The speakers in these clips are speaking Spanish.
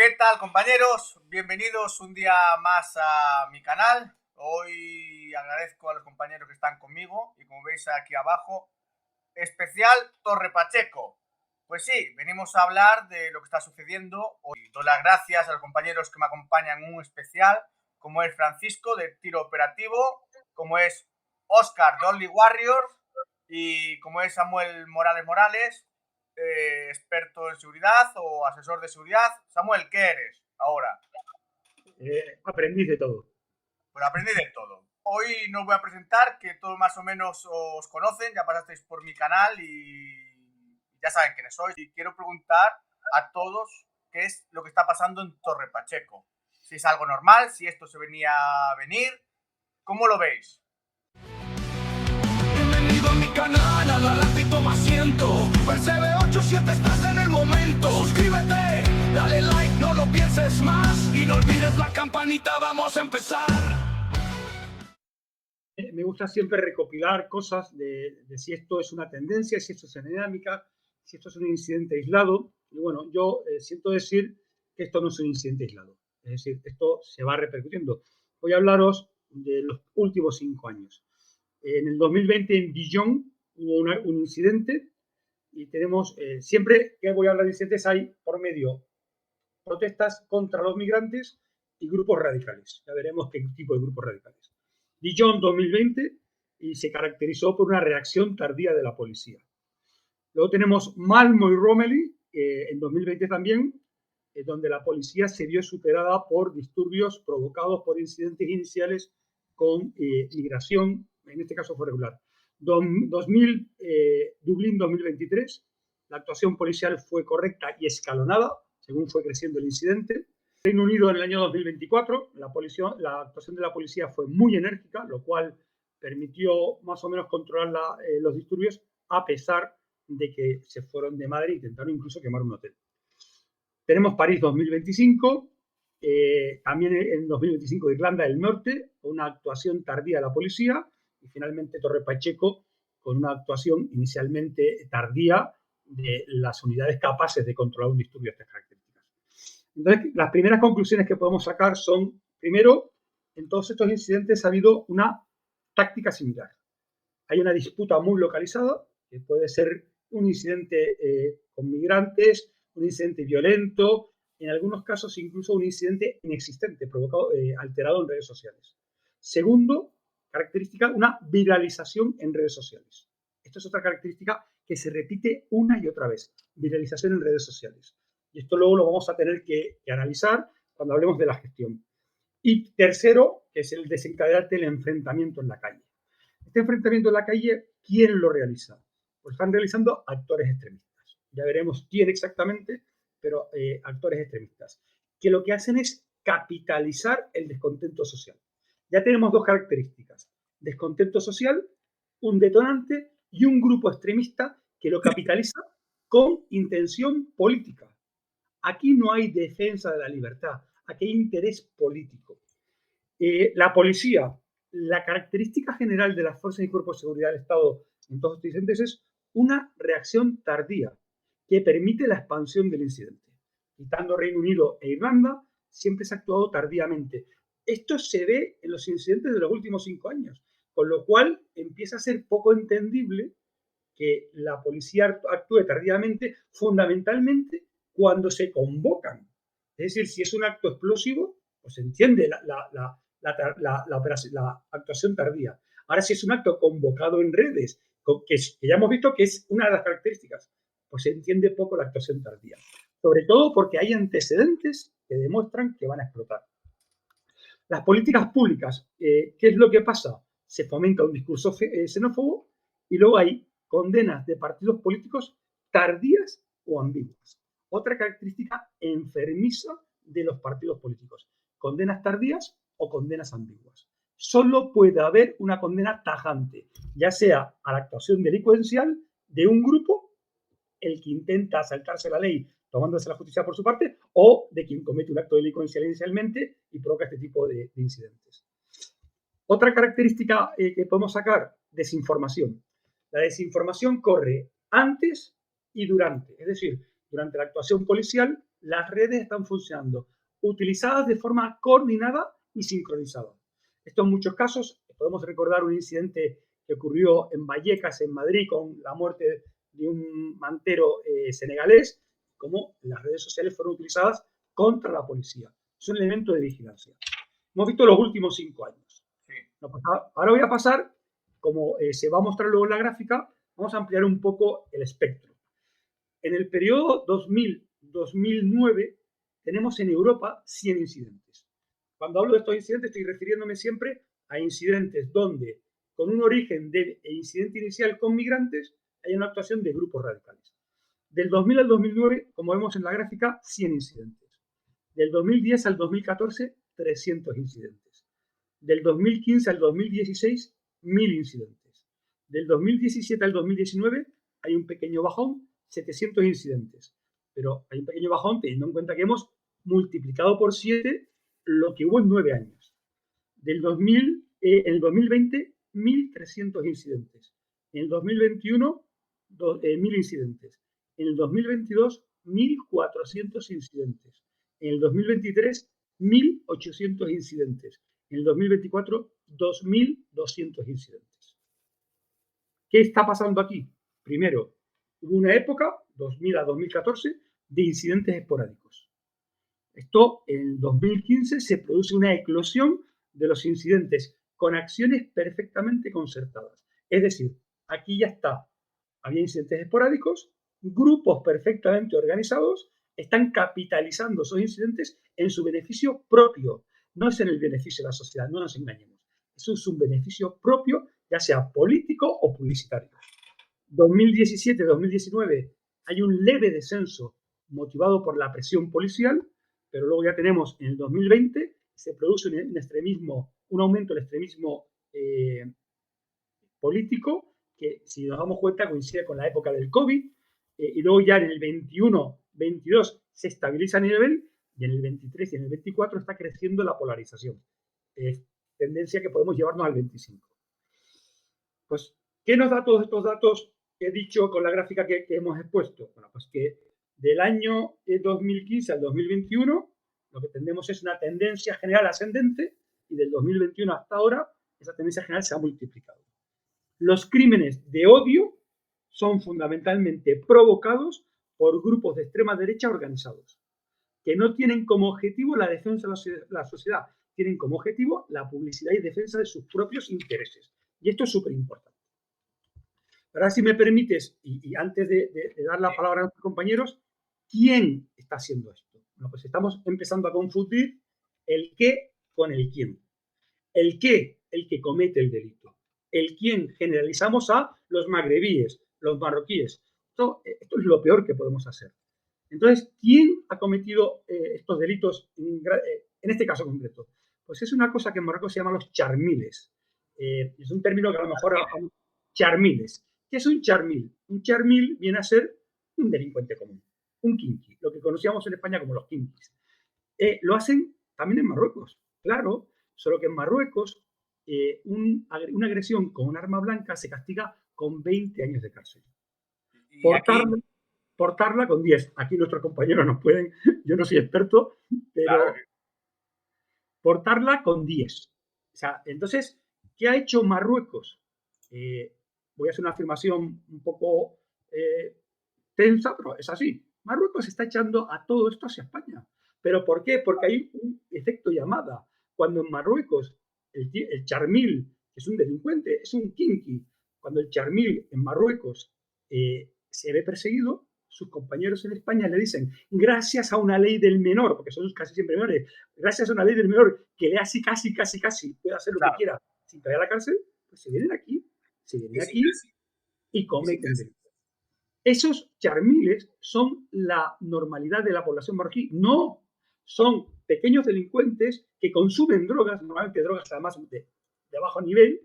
¿Qué tal, compañeros? Bienvenidos un día más a mi canal. Hoy agradezco a los compañeros que están conmigo y, como veis aquí abajo, especial Torre Pacheco. Pues sí, venimos a hablar de lo que está sucediendo. Hoy doy las gracias a los compañeros que me acompañan en un especial, como es Francisco de Tiro Operativo, como es Oscar de Only Warriors y como es Samuel Morales, experto en seguridad o asesor de seguridad. Samuel, ¿qué eres ahora? Aprendiz de todo. Pues aprendí de todo. Hoy no os voy a presentar, que todos más o menos os conocen, ya pasasteis por mi canal y ya saben quiénes sois. Y quiero preguntar a todos qué es lo que está pasando en Torre Pacheco. Si es algo normal, si esto se venía a venir, ¿cómo lo veis? Bienvenido a mi canal, adelante y toma asiento. Percebe 87, estás en el momento. Suscríbete, dale like, no lo pienses más. Y no olvides la campanita, vamos a empezar. Me gusta siempre recopilar cosas de si esto es una tendencia, si esto es una dinámica, si esto es un incidente aislado. Y bueno, yo siento decir que esto no es un incidente aislado. Es decir, esto se va repercutiendo. Voy a hablaros de los últimos 5 años. En el 2020 en Dijon hubo un incidente y tenemos, siempre que voy a hablar de incidentes, hay por medio protestas contra los migrantes y grupos radicales. Ya veremos qué tipo de grupos radicales. Dijon 2020 y se caracterizó por una reacción tardía de la policía. Luego tenemos Malmo y Romilly en 2020 también, donde la policía se vio superada por disturbios provocados por incidentes iniciales con migración, en este caso fue regular. Dublín 2023, la actuación policial fue correcta y escalonada, según fue creciendo el incidente. Reino Unido en el año 2024, la actuación de la policía fue muy enérgica, lo cual permitió más o menos controlar los disturbios, a pesar de que se fueron de madre e intentaron incluso quemar un hotel. Tenemos París 2025, también en 2025 Irlanda del Norte, una actuación tardía de la policía, y finalmente Torre Pacheco, con una actuación inicialmente tardía de las unidades capaces de controlar un disturbio de estas características. Entonces, las primeras conclusiones que podemos sacar son, primero, en todos estos incidentes ha habido una táctica similar. Hay una disputa muy localizada, que puede ser un incidente con migrantes, un incidente violento, en algunos casos incluso un incidente inexistente, provocado, alterado en redes sociales. Segundo, característica, una viralización en redes sociales. Esto es otra característica que se repite una y otra vez, viralización en redes sociales. Y esto luego lo vamos a tener que analizar cuando hablemos de la gestión. Y tercero, que es el desencadenante del enfrentamiento en la calle. Este enfrentamiento en la calle, ¿quién lo realiza? Pues están realizando actores extremistas. Ya veremos quién exactamente, pero actores extremistas, que lo que hacen es capitalizar el descontento social. Ya tenemos dos características: descontento social, un detonante y un grupo extremista que lo capitaliza con intención política. Aquí no hay defensa de la libertad, aquí hay interés político. La policía, la característica general de las fuerzas y cuerpos de seguridad del Estado en todos estos incidentes es una reacción tardía que permite la expansión del incidente. Quitando Reino Unido e Irlanda, siempre se ha actuado tardíamente. Esto se ve en los incidentes de los últimos 5 años, con lo cual empieza a ser poco entendible que la policía actúe tardíamente, fundamentalmente cuando se convocan. Es decir, si es un acto explosivo, pues se entiende la actuación tardía. Ahora, si es un acto convocado en redes, que ya hemos visto que es una de las características, pues se entiende poco la actuación tardía. Sobre todo porque hay antecedentes que demuestran que van a explotar. Las políticas públicas, ¿qué es lo que pasa? Se fomenta un discurso xenófobo y luego hay condenas de partidos políticos tardías o ambiguas. Otra característica enfermiza de los partidos políticos: condenas tardías o condenas ambiguas. Solo puede haber una condena tajante, ya sea a la actuación delincuencial de un grupo, el que intenta saltarse la ley tomándose la justicia por su parte, o de quien comete un acto delincuencial inicialmente y provoca este tipo de incidentes. Otra característica que podemos sacar: desinformación. La desinformación corre antes y durante, es decir, durante la actuación policial las redes están funcionando, utilizadas de forma coordinada y sincronizada. Esto en muchos casos, podemos recordar un incidente que ocurrió en Vallecas, en Madrid, con la muerte de un mantero senegalés, como las redes sociales fueron utilizadas contra la policía. Es un elemento de vigilancia. Hemos visto los últimos 5 años. Sí. Ahora voy a pasar, como se va a mostrar luego en la gráfica, vamos a ampliar un poco el espectro. En el periodo 2000-2009 tenemos en Europa 100 incidentes. Cuando hablo de estos incidentes estoy refiriéndome siempre a incidentes donde, con un origen de incidente inicial con migrantes, hay una actuación de grupos radicales. Del 2000 al 2009, como vemos en la gráfica, 100 incidentes. Del 2010 al 2014, 300 incidentes. Del 2015 al 2016, 1000 incidentes. Del 2017 al 2019 hay un pequeño bajón, 700 incidentes. Pero hay un pequeño bajón teniendo en cuenta que hemos multiplicado por 7 lo que hubo en 9 años. En el 2020, 1.300 incidentes. En el 2021, 1.000 incidentes. En el 2022, 1.400 incidentes. En el 2023, 1.800 incidentes. En el 2024, 2.200 incidentes. ¿Qué está pasando aquí? Primero, hubo una época, 2000 a 2014, de incidentes esporádicos. Esto, en 2015, se produce una eclosión de los incidentes con acciones perfectamente concertadas. Es decir, aquí ya está. Había incidentes esporádicos, grupos perfectamente organizados están capitalizando esos incidentes en su beneficio propio. No es en el beneficio de la sociedad, no nos engañemos. Eso es un beneficio propio, ya sea político o publicitario. 2017-2019 hay un leve descenso motivado por la presión policial, pero luego ya tenemos en el 2020 se produce un aumento del extremismo político que, si nos damos cuenta, coincide con la época del COVID, y luego ya en el 21-22 se estabiliza a nivel, y en el 23 y en el 24 está creciendo la polarización. Tendencia que podemos llevarnos al 25. Pues, ¿qué nos da todos estos datos que he dicho con la gráfica que hemos expuesto? Bueno, pues que del año 2015 al 2021 lo que tenemos es una tendencia general ascendente, y del 2021 hasta ahora esa tendencia general se ha multiplicado. Los crímenes de odio son fundamentalmente provocados por grupos de extrema derecha organizados, que no tienen como objetivo la defensa de la sociedad, tienen como objetivo la publicidad y defensa de sus propios intereses. Y esto es súper importante. Ahora, si me permites, y antes de dar la palabra a nuestros compañeros, ¿quién está haciendo esto? Bueno, pues estamos empezando a confundir el qué con el quién. El qué, el que comete el delito. El quién, generalizamos a los magrebíes, los marroquíes. Esto es lo peor que podemos hacer. Entonces, ¿quién ha cometido estos delitos en este caso concreto? Pues es una cosa que en Marruecos se llama los charmiles. Es un término que a lo mejor... Charmiles. ¿Qué es un charmil? Un charmil viene a ser un delincuente común, un kinky, lo que conocíamos en España como los kinkis. Lo hacen también en Marruecos, claro, solo que en Marruecos una agresión con un arma blanca se castiga con 20 años de cárcel. Portarla con 10. Aquí nuestros compañeros nos pueden, yo no soy experto, pero claro, portarla con 10. O sea, entonces, ¿qué ha hecho Marruecos? Voy a hacer una afirmación un poco tensa, pero es así. Marruecos está echando a todo esto hacia España. ¿Pero por qué? Porque hay un efecto llamada. Cuando en Marruecos el charmil, que es un delincuente, es un kinky, cuando el charmil en Marruecos se ve perseguido, sus compañeros en España le dicen, gracias a una ley del menor, porque son casi siempre menores, gracias a una ley del menor que le hace casi puede hacer lo que quiera sin caer a la cárcel, pues se vienen aquí y cometen delitos. Esos charmiles son la normalidad de la población marroquí. No, son pequeños delincuentes que consumen drogas, normalmente drogas además de bajo nivel,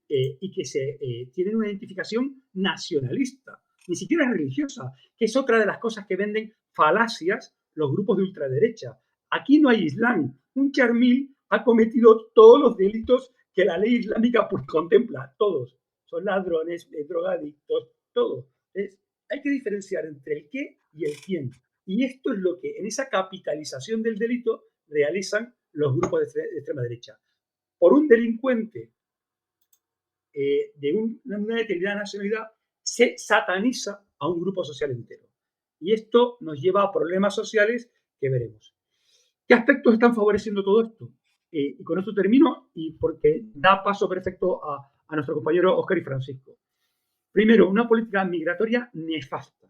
y que tienen una identificación nacionalista, ni siquiera religiosa, que es otra de las cosas que venden falacias los grupos de ultraderecha. Aquí no hay islam. Un charmil ha cometido todos los delitos que la ley islámica pues contempla, todos. Son ladrones, drogadictos, todo. Hay que diferenciar entre el qué y el quién. Y esto es lo que en esa capitalización del delito realizan los grupos de extrema derecha. Por un delincuente de una determinada nacionalidad se sataniza a un grupo social entero. Y esto nos lleva a problemas sociales que veremos. ¿Qué aspectos están favoreciendo todo esto? Y con esto termino, y porque da paso perfecto a nuestro compañero Óscar y Francisco. Primero, una política migratoria nefasta.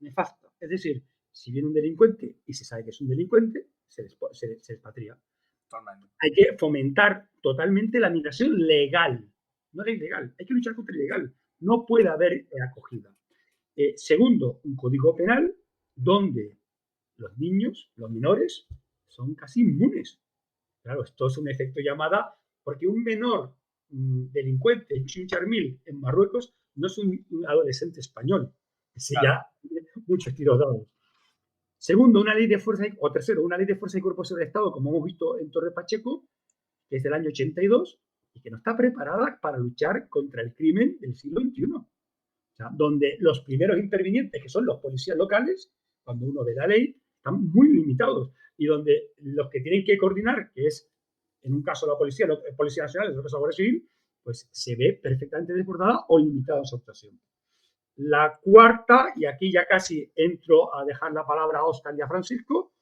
Nefasta. Es decir, si viene un delincuente y se sabe que es un delincuente, se expatria. Hay que fomentar totalmente la migración legal, no la ilegal. Hay que luchar contra el ilegal. No puede haber acogida. Segundo, un código penal donde los niños, los menores, son casi inmunes. Claro, esto es un efecto llamada, porque un menor delincuente en Chinchorrmil, en Marruecos, no es un adolescente español. Ese ya tiene muchos tiros dados. Segundo, una ley de fuerza, o tercero, una ley de fuerza y cuerpos del Estado, como hemos visto en Torre Pacheco, que es del año 82, y que no está preparada para luchar contra el crimen del siglo XXI. O sea, donde los primeros intervinientes, que son los policías locales, cuando uno ve la ley, están muy limitados. Y donde los que tienen que coordinar, que es en un caso la Policía Nacional, en otro caso la Guardia Civil, pues se ve perfectamente desbordada o limitada en su actuación. La cuarta, y aquí ya casi entro a dejar la palabra a Óscar y a Francisco,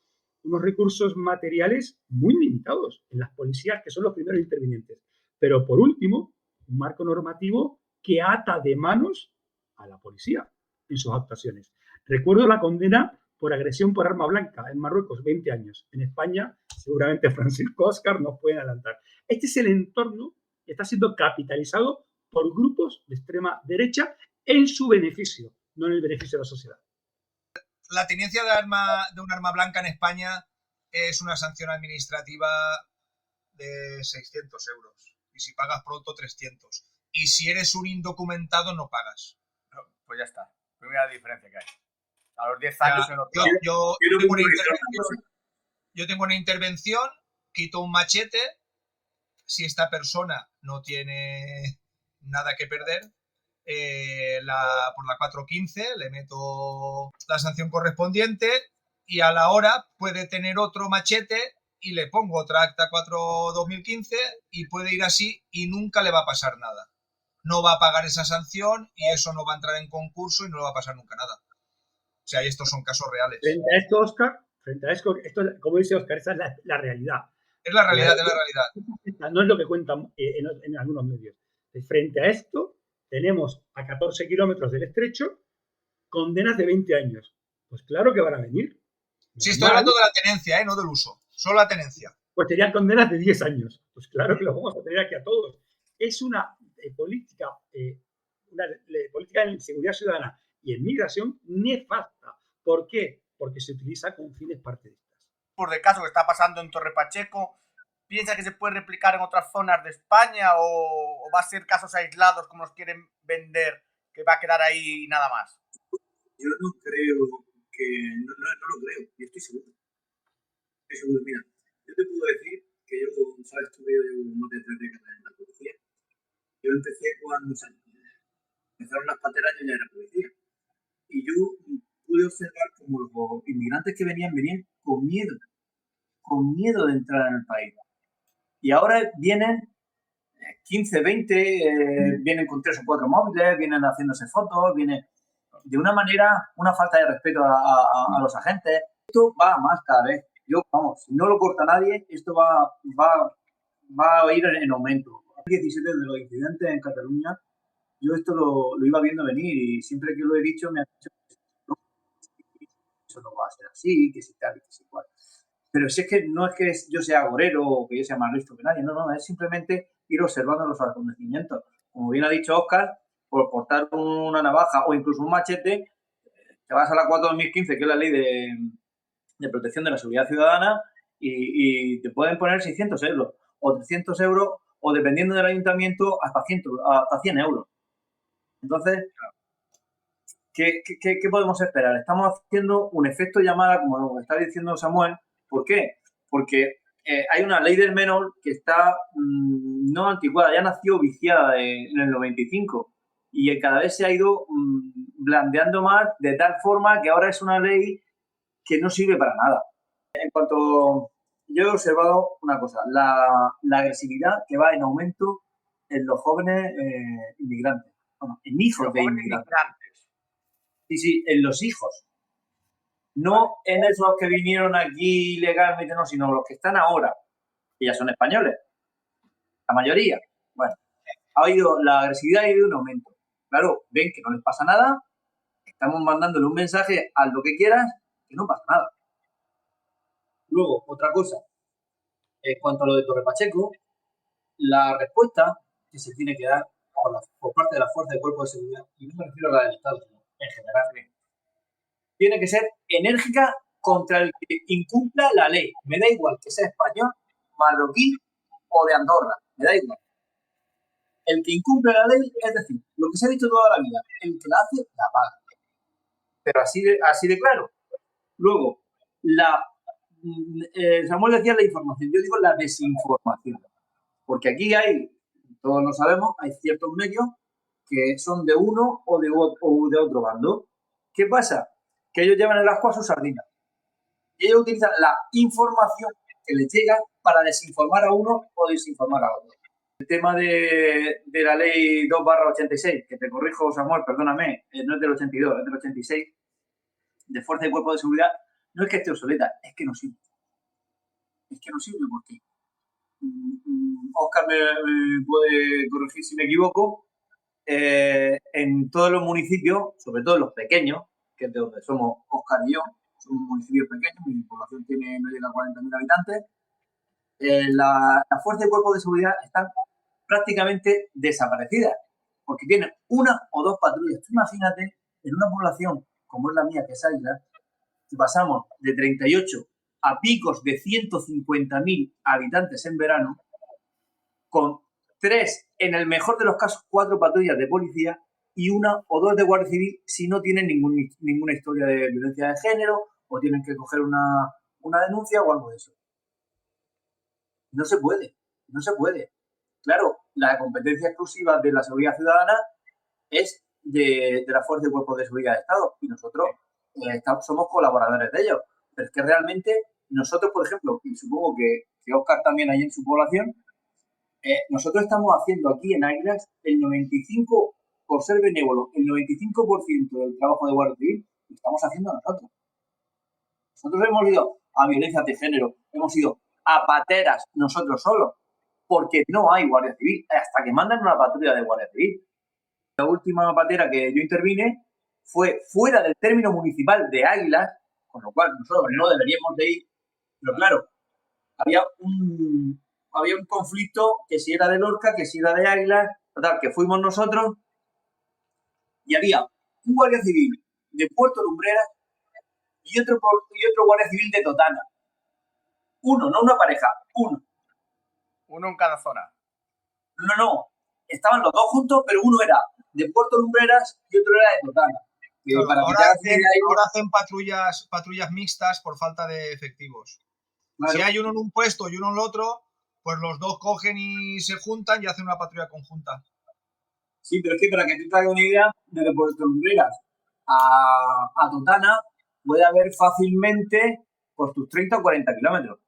unos recursos materiales muy limitados en las policías, que son los primeros intervinientes. Pero por último, un marco normativo que ata de manos a la policía en sus actuaciones. Recuerdo la condena por agresión por arma blanca en Marruecos, 20 años. En España, seguramente Francisco, Óscar nos pueden adelantar. Este es el entorno que está siendo capitalizado por grupos de extrema derecha en su beneficio, no en el beneficio de la sociedad. La tenencia de un arma blanca en España es una sanción administrativa de 600 euros. Y si pagas pronto, 300. Y si eres un indocumentado, no pagas. Pues ya está. Primera diferencia que hay. A los 10 años en otro. Yo tengo una intervención, quito un machete. Si esta persona no tiene nada que perder, por la 415 le meto la sanción correspondiente y a la hora puede tener otro machete y le pongo otra acta 4-2015 y puede ir así y nunca le va a pasar nada. No va a pagar esa sanción y eso no va a entrar en concurso y no le va a pasar nunca nada. O sea, y estos son casos reales. Frente a esto, Óscar, esto, como dice Óscar, esa es la realidad. Es la realidad, es la realidad. No es lo que cuentan en algunos medios. Frente a esto, tenemos a 14 kilómetros del estrecho condenas de 20 años. Pues claro que van a venir. Sí, estoy hablando de la tenencia, no del uso. Solo la tenencia. Pues serían condenas de 10 años. Pues claro que lo vamos a tener aquí a todos. Es una política en seguridad ciudadana y en migración nefasta. ¿Por qué? Porque se utiliza con fines partidistas. Por el caso que está pasando en Torre Pacheco, ¿piensa que se puede replicar en otras zonas de España o va a ser casos aislados como los quieren vender, que va a quedar ahí y nada más? Yo no creo que... No lo creo, y estoy seguro. Mira, yo te puedo decir que yo, ¿sabes? Llevo más de 3 décadas en la policía. Yo empecé cuando empezaron las pateras, yo ya era policía. Y yo pude observar como los inmigrantes que venían con miedo de entrar en el país. Y ahora vienen 15, 20, vienen con 3 o 4 móviles, vienen haciéndose fotos, vienen de una manera, una falta de respeto a los agentes. Esto va a más cada vez. Si no lo corta nadie, esto va a ir en aumento. El 17 de los incidentes en Cataluña, yo esto lo iba viendo venir y siempre que lo he dicho me han dicho que eso no va a ser así, que si tal y que si cual. Pero si es que no es que yo sea agorero o que yo sea más listo que nadie, no, es simplemente ir observando los acontecimientos. Como bien ha dicho Óscar, por cortar una navaja o incluso un machete, te vas a la 4-2015, que es la ley de protección de la seguridad ciudadana, y te pueden poner 600 euros o 300 euros o, dependiendo del ayuntamiento, hasta 100 euros. Entonces, ¿qué podemos esperar? Estamos haciendo un efecto llamada, como está diciendo Samuel. ¿Por qué? Porque hay una ley del menor que está no anticuada, ya nació viciada en el 95 y cada vez se ha ido blandeando más de tal forma que ahora es una ley que no sirve para nada. En cuanto yo he observado una cosa, la agresividad que va en aumento en los jóvenes inmigrantes, bueno, en hijos Los de jóvenes inmigrantes. inmigrantes. Sí, en los hijos. No en esos que vinieron aquí ilegalmente, no, sino los que están ahora, que ya son españoles. La mayoría. Bueno, la agresividad ha ido en aumento. Claro, ven que no les pasa nada, estamos mandándole un mensaje a lo que quieras, que no pasa nada. Luego, otra cosa, en cuanto a lo de Torre Pacheco, la respuesta que se tiene que dar por parte de la fuerza de cuerpo de seguridad, y no me refiero a la del Estado, sino en general, tiene que ser enérgica contra el que incumpla la ley. Me da igual que sea español, marroquí o de Andorra, me da igual. El que incumple la ley, es decir, lo que se ha dicho toda la vida, el que la hace, la paga. Pero así de claro. Luego, Samuel decía la información, yo digo la desinformación. Porque aquí todos lo sabemos, hay ciertos medios que son de uno o de otro bando. ¿Qué pasa? Que ellos llevan el asco a sus sardinas. Y ellos utilizan la información que les llega para desinformar a uno o desinformar a otro. El tema de la ley 2/86, que te corrijo, Samuel, perdóname, no es del 82, es del 86, de Fuerza y Cuerpo de Seguridad, no es que esté obsoleta, es que no sirve. Es que no sirve porque Óscar me puede corregir si me equivoco, en todos los municipios, sobre todo los pequeños, que es de donde somos Óscar y yo, somos municipios pequeños, mi población no llega a 40.000 habitantes, la Fuerza y Cuerpo de Seguridad están prácticamente desaparecidas, porque tienen una o dos patrullas. Tú imagínate, en una población como es la mía, que es Águila, que pasamos de 38 a picos de 150.000 habitantes en verano, con 3, en el mejor de los casos, 4 patrullas de policía y 1 o 2 de Guardia Civil si no tienen ninguna historia de violencia de género o tienen que coger una denuncia o algo de eso. No se puede. Claro, la competencia exclusiva de la seguridad ciudadana es de la Fuerza y Cuerpo de Seguridad de Estado y nosotros somos colaboradores de ellos. Pero es que realmente nosotros, por ejemplo, y supongo que Óscar también ahí en su población, nosotros estamos haciendo aquí en Águilas el 95%, por ser benévolo, el 95% del trabajo de Guardia Civil lo estamos haciendo nosotros. Nosotros hemos ido a violencia de género, hemos ido a pateras nosotros solos, porque no hay Guardia Civil, hasta que mandan una patrulla de Guardia Civil. La última patera que yo intervine fue fuera del término municipal de Águilas, con lo cual nosotros no deberíamos de ir, pero claro, había un conflicto que si era de Lorca, que si era de Águilas, total, que fuimos nosotros y había un Guardia Civil de Puerto Lumbreras y otro Guardia Civil de Totana. Uno, no una pareja, uno. Uno en cada zona. No. Estaban los dos juntos, pero uno era de Puerto Lumbreras y otro era de Totana. Claro, ahora hacen patrullas mixtas por falta de efectivos. Claro. Si hay uno en un puesto y uno en el otro, pues los dos cogen y se juntan y hacen una patrulla conjunta. Sí, pero es que para que tú te hagas una idea, desde Puerto Lumbreras a Totana puede haber fácilmente por tus 30 o 40 kilómetros.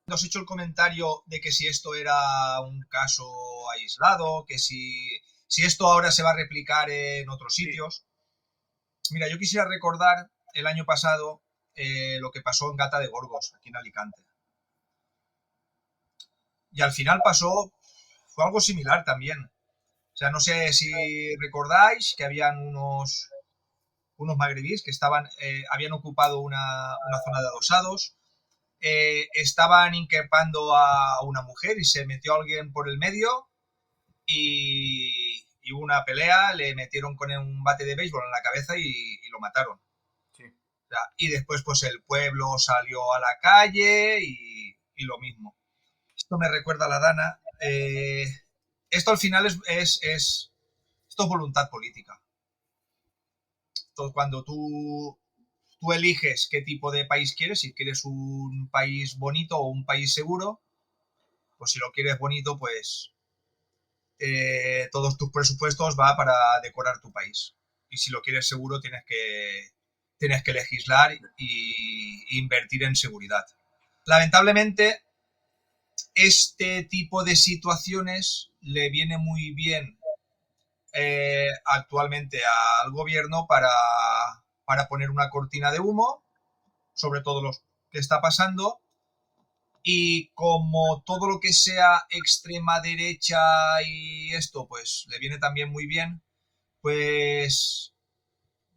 Nos he hecho el comentario de que si esto era un caso aislado, que si esto ahora se va a replicar en otros sitios. Mira, yo quisiera recordar el año pasado lo que pasó en Gata de Gorgos, aquí en Alicante. Y al final fue algo similar también. O sea, no sé si recordáis que habían unos magrebíes que habían ocupado una zona de adosados, estaban increpando a una mujer y se metió alguien por el medio y hubo una pelea, le metieron con un bate de béisbol en la cabeza y lo mataron. Sí. O sea, y después pues el pueblo salió a la calle y lo mismo. Esto me recuerda a la Dana. Esto al final esto es voluntad política. Entonces, cuando tú eliges qué tipo de país quieres, si quieres un país bonito o un país seguro, pues si lo quieres bonito, pues todos tus presupuestos va para decorar tu país. Y si lo quieres seguro, tienes que tienes que legislar y invertir en seguridad. Lamentablemente, este tipo de situaciones le viene muy bien actualmente al gobierno para poner una cortina de humo sobre todo lo que está pasando, y como todo lo que sea extrema derecha y esto pues le viene también muy bien, pues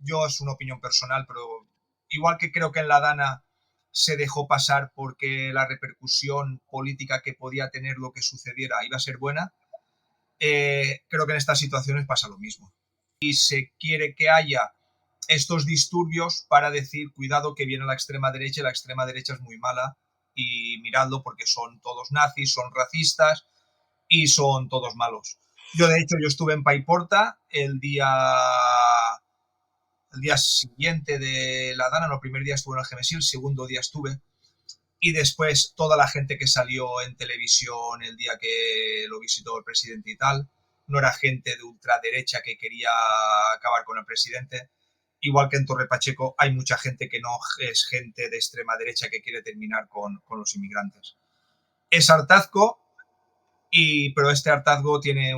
yo, es una opinión personal, pero igual que creo que en la Dana se dejó pasar porque la repercusión política que podía tener lo que sucediera iba a ser buena, creo que en estas situaciones pasa lo mismo. Y se quiere que haya estos disturbios para decir, cuidado que viene la extrema derecha, y la extrema derecha es muy mala, y miradlo porque son todos nazis, son racistas y son todos malos. Yo, de hecho, yo estuve en Paiporta el día siguiente de la Dana. No, el primer día estuve en el Gemesí, el segundo día estuve, y después toda la gente que salió en televisión el día que lo visitó el presidente y tal, no era gente de ultraderecha que quería acabar con el presidente. Igual que en Torre Pacheco hay mucha gente que no es gente de extrema derecha que quiere terminar con los inmigrantes. Es hartazgo, pero este hartazgo tiene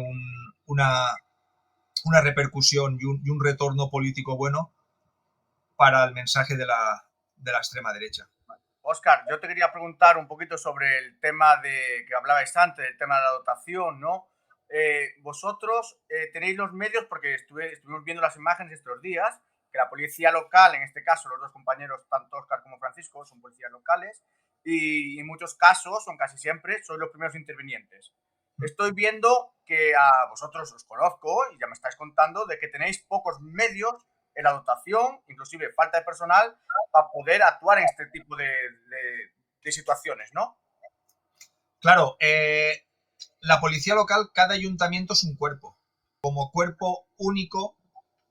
una repercusión y un retorno político bueno para el mensaje de la extrema derecha. Óscar, yo te quería preguntar un poquito sobre el tema de que hablabais antes, el tema de la dotación, ¿no? Vosotros tenéis los medios, porque estuvimos viendo las imágenes estos días, que la policía local, en este caso los dos compañeros, tanto Óscar como Francisco, son policías locales, y en muchos casos, son casi siempre, sois los primeros intervinientes. Estoy viendo que a vosotros os conozco y ya me estáis contando de que tenéis pocos medios en la dotación, inclusive falta de personal, para poder actuar en este tipo de situaciones, ¿no? Claro, la policía local, cada ayuntamiento es un cuerpo. Como cuerpo único,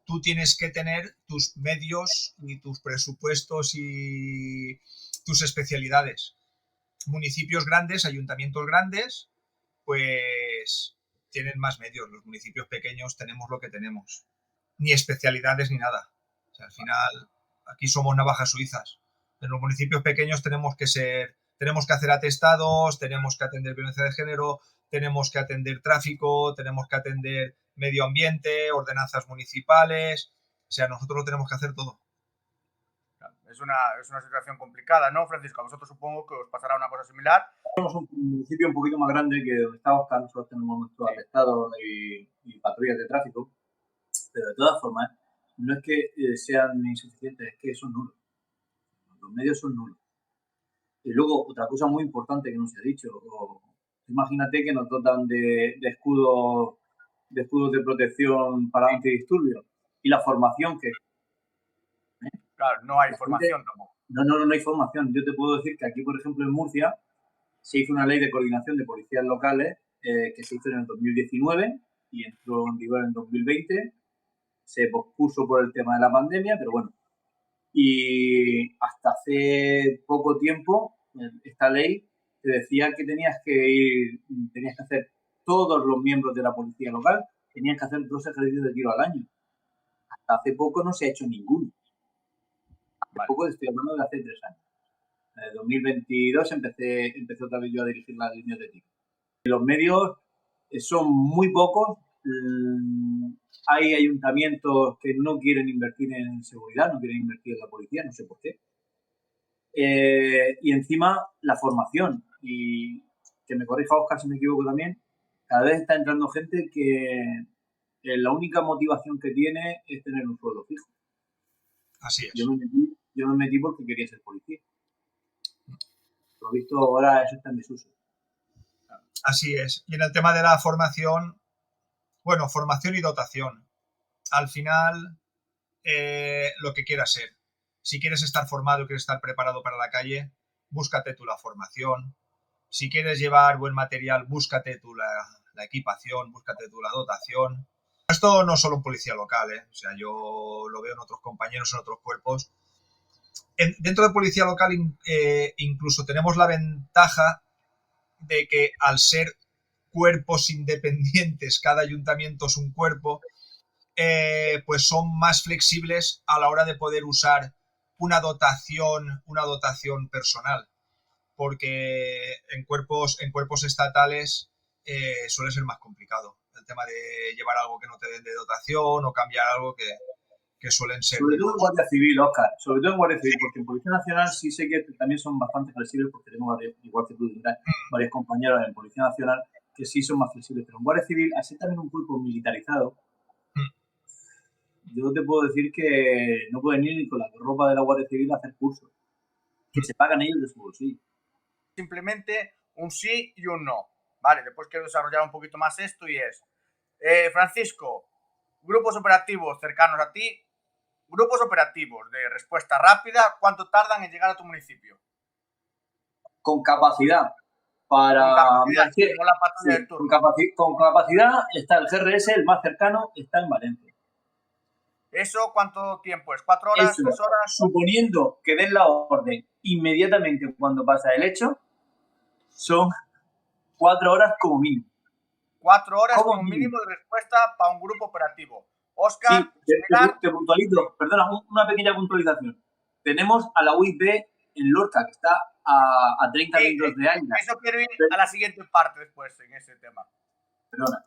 tú tienes que tener tus medios y tus presupuestos y tus especialidades. Municipios grandes, ayuntamientos grandes, pues tienen más medios. Los municipios pequeños tenemos lo que tenemos. Ni especialidades ni nada. O sea, al final, aquí somos navajas suizas. En los municipios pequeños tenemos que hacer atestados, tenemos que atender violencia de género, tenemos que atender tráfico, tenemos que atender medio ambiente, ordenanzas municipales. O sea, nosotros lo tenemos que hacer todo. Es una situación complicada, ¿no, Francisco? A vosotros supongo que os pasará una cosa similar. Somos un municipio un poquito más grande que donde está Óscar. Nosotros tenemos nuestros atestados y patrullas de tráfico, pero de todas formas, no es que sean insuficientes, es que son nulos. Los medios son nulos. Y luego, otra cosa muy importante que no se ha dicho, imagínate que nos dotan de escudos de protección para antidisturbios, y la formación que... Claro, no hay formación tampoco. No hay formación. Yo te puedo decir que aquí, por ejemplo, en Murcia, se hizo una ley de coordinación de policías locales que se hizo en el 2019 y entró en vigor en 2020. Se pospuso por el tema de la pandemia, pero bueno. Y hasta hace poco tiempo, esta ley te decía que tenías que hacer, todos los miembros de la policía local tenían que hacer 2 ejercicios de tiro al año. Hasta hace poco no se ha hecho ninguno. Poco, estoy hablando de hace 3 años. En 2022 empecé otra vez yo a dirigir las líneas de tiro. Los medios son muy pocos. Hay ayuntamientos que no quieren invertir en seguridad, no quieren invertir en la policía, no sé por qué. Y encima la formación. Y que me corrija Óscar si me equivoco también, cada vez está entrando gente que la única motivación que tiene es tener un sueldo fijo. Así es. Yo me metí porque quería ser policía. Por lo visto ahora eso está en desuso. Así es. Y en el tema de la formación, bueno, formación y dotación. Al final, lo que quieras ser. Si quieres estar formado y quieres estar preparado para la calle, búscate tú la formación. Si quieres llevar buen material, búscate tú la equipación, búscate tú la dotación. Esto no es solo un policía local, ¿eh? O sea, yo lo veo en otros compañeros, en otros cuerpos. Dentro de policía local incluso tenemos la ventaja de que al ser cuerpos independientes, cada ayuntamiento es un cuerpo, pues son más flexibles a la hora de poder usar una dotación personal, porque en cuerpos estatales suele ser más complicado el tema de llevar algo que no te den de dotación o cambiar algo que suelen ser... Sobre todo en Guardia Civil, Óscar, sobre todo en Guardia Civil, porque en Policía Nacional sí sé que también son bastante flexibles, porque tenemos, igual que tú, varios compañeros en Policía Nacional que sí son más flexibles, pero en Guardia Civil, al ser también un cuerpo militarizado, yo te puedo decir que no pueden ir ni con la ropa de la Guardia Civil a hacer cursos, que se pagan ellos de su bolsillo. Simplemente un sí y un no. Vale, después quiero desarrollar un poquito más esto y es, Francisco, grupos operativos cercanos a ti, grupos operativos de respuesta rápida, ¿cuánto tardan en llegar a tu municipio? Con capacidad para... Con capacidad, no la patrulla del turno. Con capacidad está el GRS, el más cercano está en Valencia. ¿Eso cuánto tiempo es? ¿4 horas? Eso, 3 horas? suponiendo que den la orden inmediatamente cuando pasa el hecho, son 4 horas como mínimo. 4 horas como mínimo de respuesta para un grupo operativo. Óscar, sí, te puntualizo, perdona, una pequeña puntualización. Tenemos a la UIP en Lorca, que está a 30 minutos de Águila. Eso quiero ir a la siguiente parte después en ese tema. Perdona.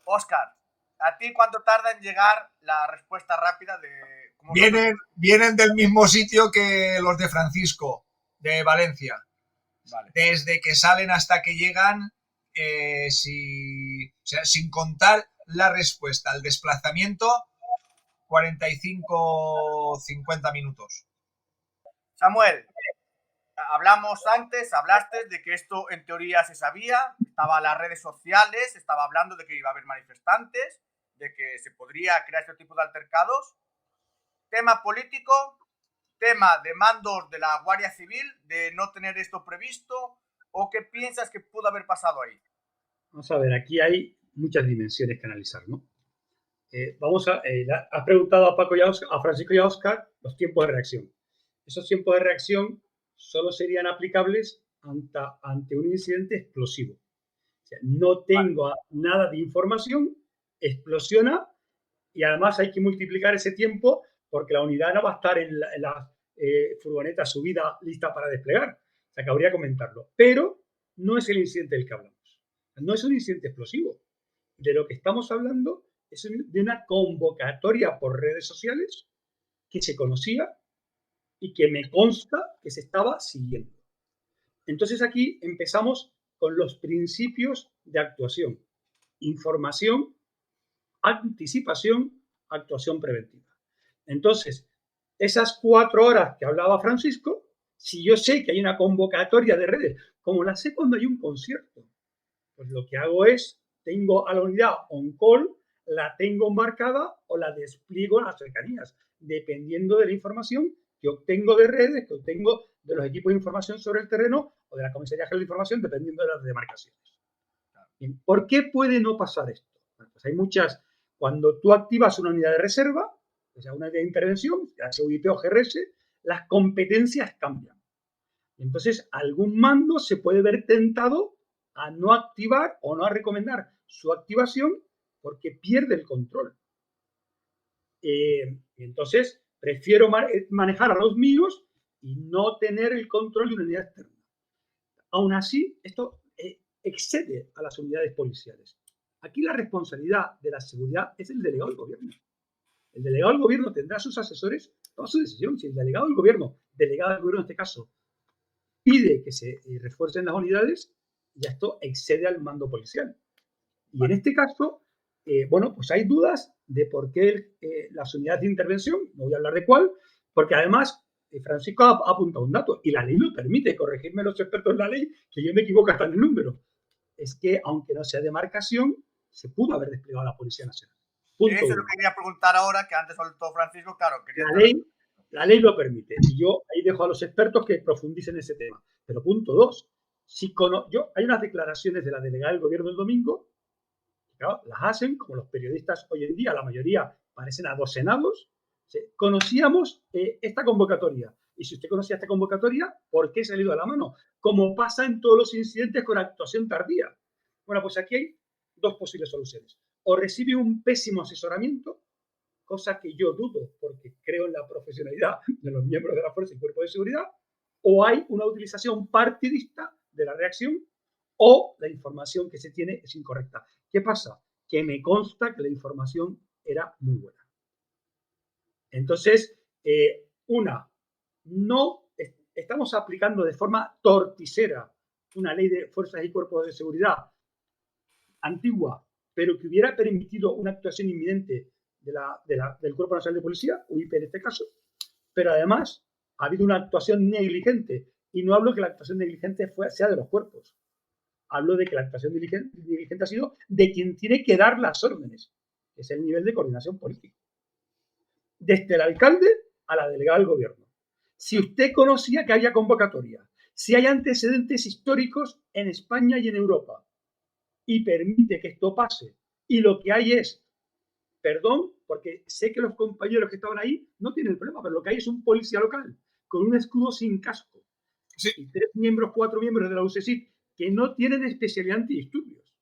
Óscar, ¿a ti cuánto tarda en llegar la respuesta rápida de...? Vienen del mismo sitio que los de Francisco, de Valencia. Vale. Desde que salen hasta que llegan, sin contar la respuesta al desplazamiento, 45-50 minutos. Samuel, hablaste de que esto en teoría se sabía, estaba en las redes sociales, estaba hablando de que iba a haber manifestantes, de que se podría crear este tipo de altercados. Tema político, tema de mandos de la Guardia Civil, de no tener esto previsto, ¿o qué piensas que pudo haber pasado ahí? Vamos a ver, aquí hay muchas dimensiones que analizar, ¿no? Has preguntado a Francisco y a Óscar los tiempos de reacción. Esos tiempos de reacción solo serían aplicables ante un incidente explosivo. O sea, no tengo nada de información, explosiona y además hay que multiplicar ese tiempo porque la unidad no va a estar en la furgoneta subida lista para desplegar. O sea, cabría comentarlo. Pero no es el incidente del que hablamos. No es un incidente explosivo. De lo que estamos hablando es de una convocatoria por redes sociales que se conocía y que me consta que se estaba siguiendo. Entonces aquí empezamos con los principios de actuación. Información, anticipación, actuación preventiva. Entonces, esas 4 horas que hablaba Francisco, si yo sé que hay una convocatoria de redes, como la sé cuando hay un concierto, pues lo que hago es, tengo a la unidad on call, la tengo marcada o la despliego en las cercanías, dependiendo de la información que obtengo de redes, que obtengo de los equipos de información sobre el terreno o de la Comisaría General de Información, dependiendo de las demarcaciones. Bien, ¿por qué puede no pasar esto? Bueno, pues hay muchas. Cuando tú activas una unidad de reserva, o sea, una unidad de intervención, ya sea UIP o GRS, las competencias cambian. Entonces, algún mando se puede ver tentado a no activar o no a recomendar su activación porque pierde el control. Entonces, prefiero manejar a los míos y no tener el control de una unidad externa. Aún así, esto excede a las unidades policiales. Aquí la responsabilidad de la seguridad es el delegado del gobierno. El delegado del gobierno tendrá sus asesores, toda su decisión. Si el delegado del gobierno en este caso, pide que se refuercen las unidades, ya esto excede al mando policial. Y en este caso, bueno, pues hay dudas de por qué las unidades de intervención, no voy a hablar de cuál, porque además Francisco ha apuntado un dato y la ley lo permite, corregirme los expertos en la ley, que yo me equivoco hasta en el número. Es que, aunque no sea demarcación, se pudo haber desplegado la Policía Nacional. Eso es lo que quería preguntar ahora, que antes soltó Francisco, claro. La ley lo permite. Y yo ahí dejo a los expertos que profundicen en ese tema. Pero punto 2. Hay unas declaraciones de la delegada del gobierno el domingo, que claro, las hacen, como los periodistas hoy en día, la mayoría parecen adocenados. Conocíamos esta convocatoria. Y si usted conocía esta convocatoria, ¿por qué se le ha ido a la mano? Como pasa en todos los incidentes con actuación tardía. Bueno, pues aquí hay 2 posibles soluciones. O recibe un pésimo asesoramiento, cosa que yo dudo porque creo en la profesionalidad de los miembros de la fuerza y cuerpo de seguridad, o hay una utilización partidista de la reacción, o la información que se tiene es incorrecta. ¿Qué pasa? Que me consta que la información era muy buena. Entonces, no estamos aplicando de forma torticera una ley de fuerzas y cuerpos de seguridad antigua, pero que hubiera permitido una actuación inminente del Cuerpo Nacional de Policía, UIP en este caso, pero además ha habido una actuación negligente, y no hablo que la actuación negligente sea de los cuerpos, hablo de que la actuación negligente ha sido de quien tiene que dar las órdenes, que es el nivel de coordinación política. Desde el alcalde a la delegada del gobierno. Si usted conocía que había convocatoria, si hay antecedentes históricos en España y en Europa, y permite que esto pase, y lo que hay es, perdón, porque sé que los compañeros que estaban ahí no tienen el problema, pero lo que hay es un policía local con un escudo sin casco, Sí. y 4 miembros de la UCSID que no tienen especialidad antidisturbios.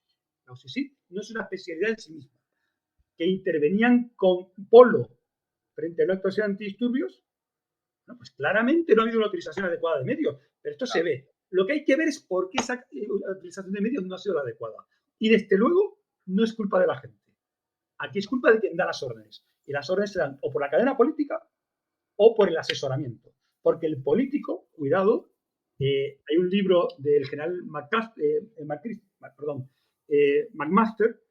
La UCSID no es una especialidad en sí misma, que intervenían con polo frente a una actuación antidisturbios. No, pues claramente no ha habido una utilización adecuada de medios, pero esto se ve. Lo que hay que ver es por qué esa utilización de medios no ha sido la adecuada. Y desde luego no es culpa de la gente. Aquí es culpa de quien da las órdenes. Y las órdenes se dan o por la cadena política o por el asesoramiento. Porque el político, cuidado, hay un libro del general McMaster,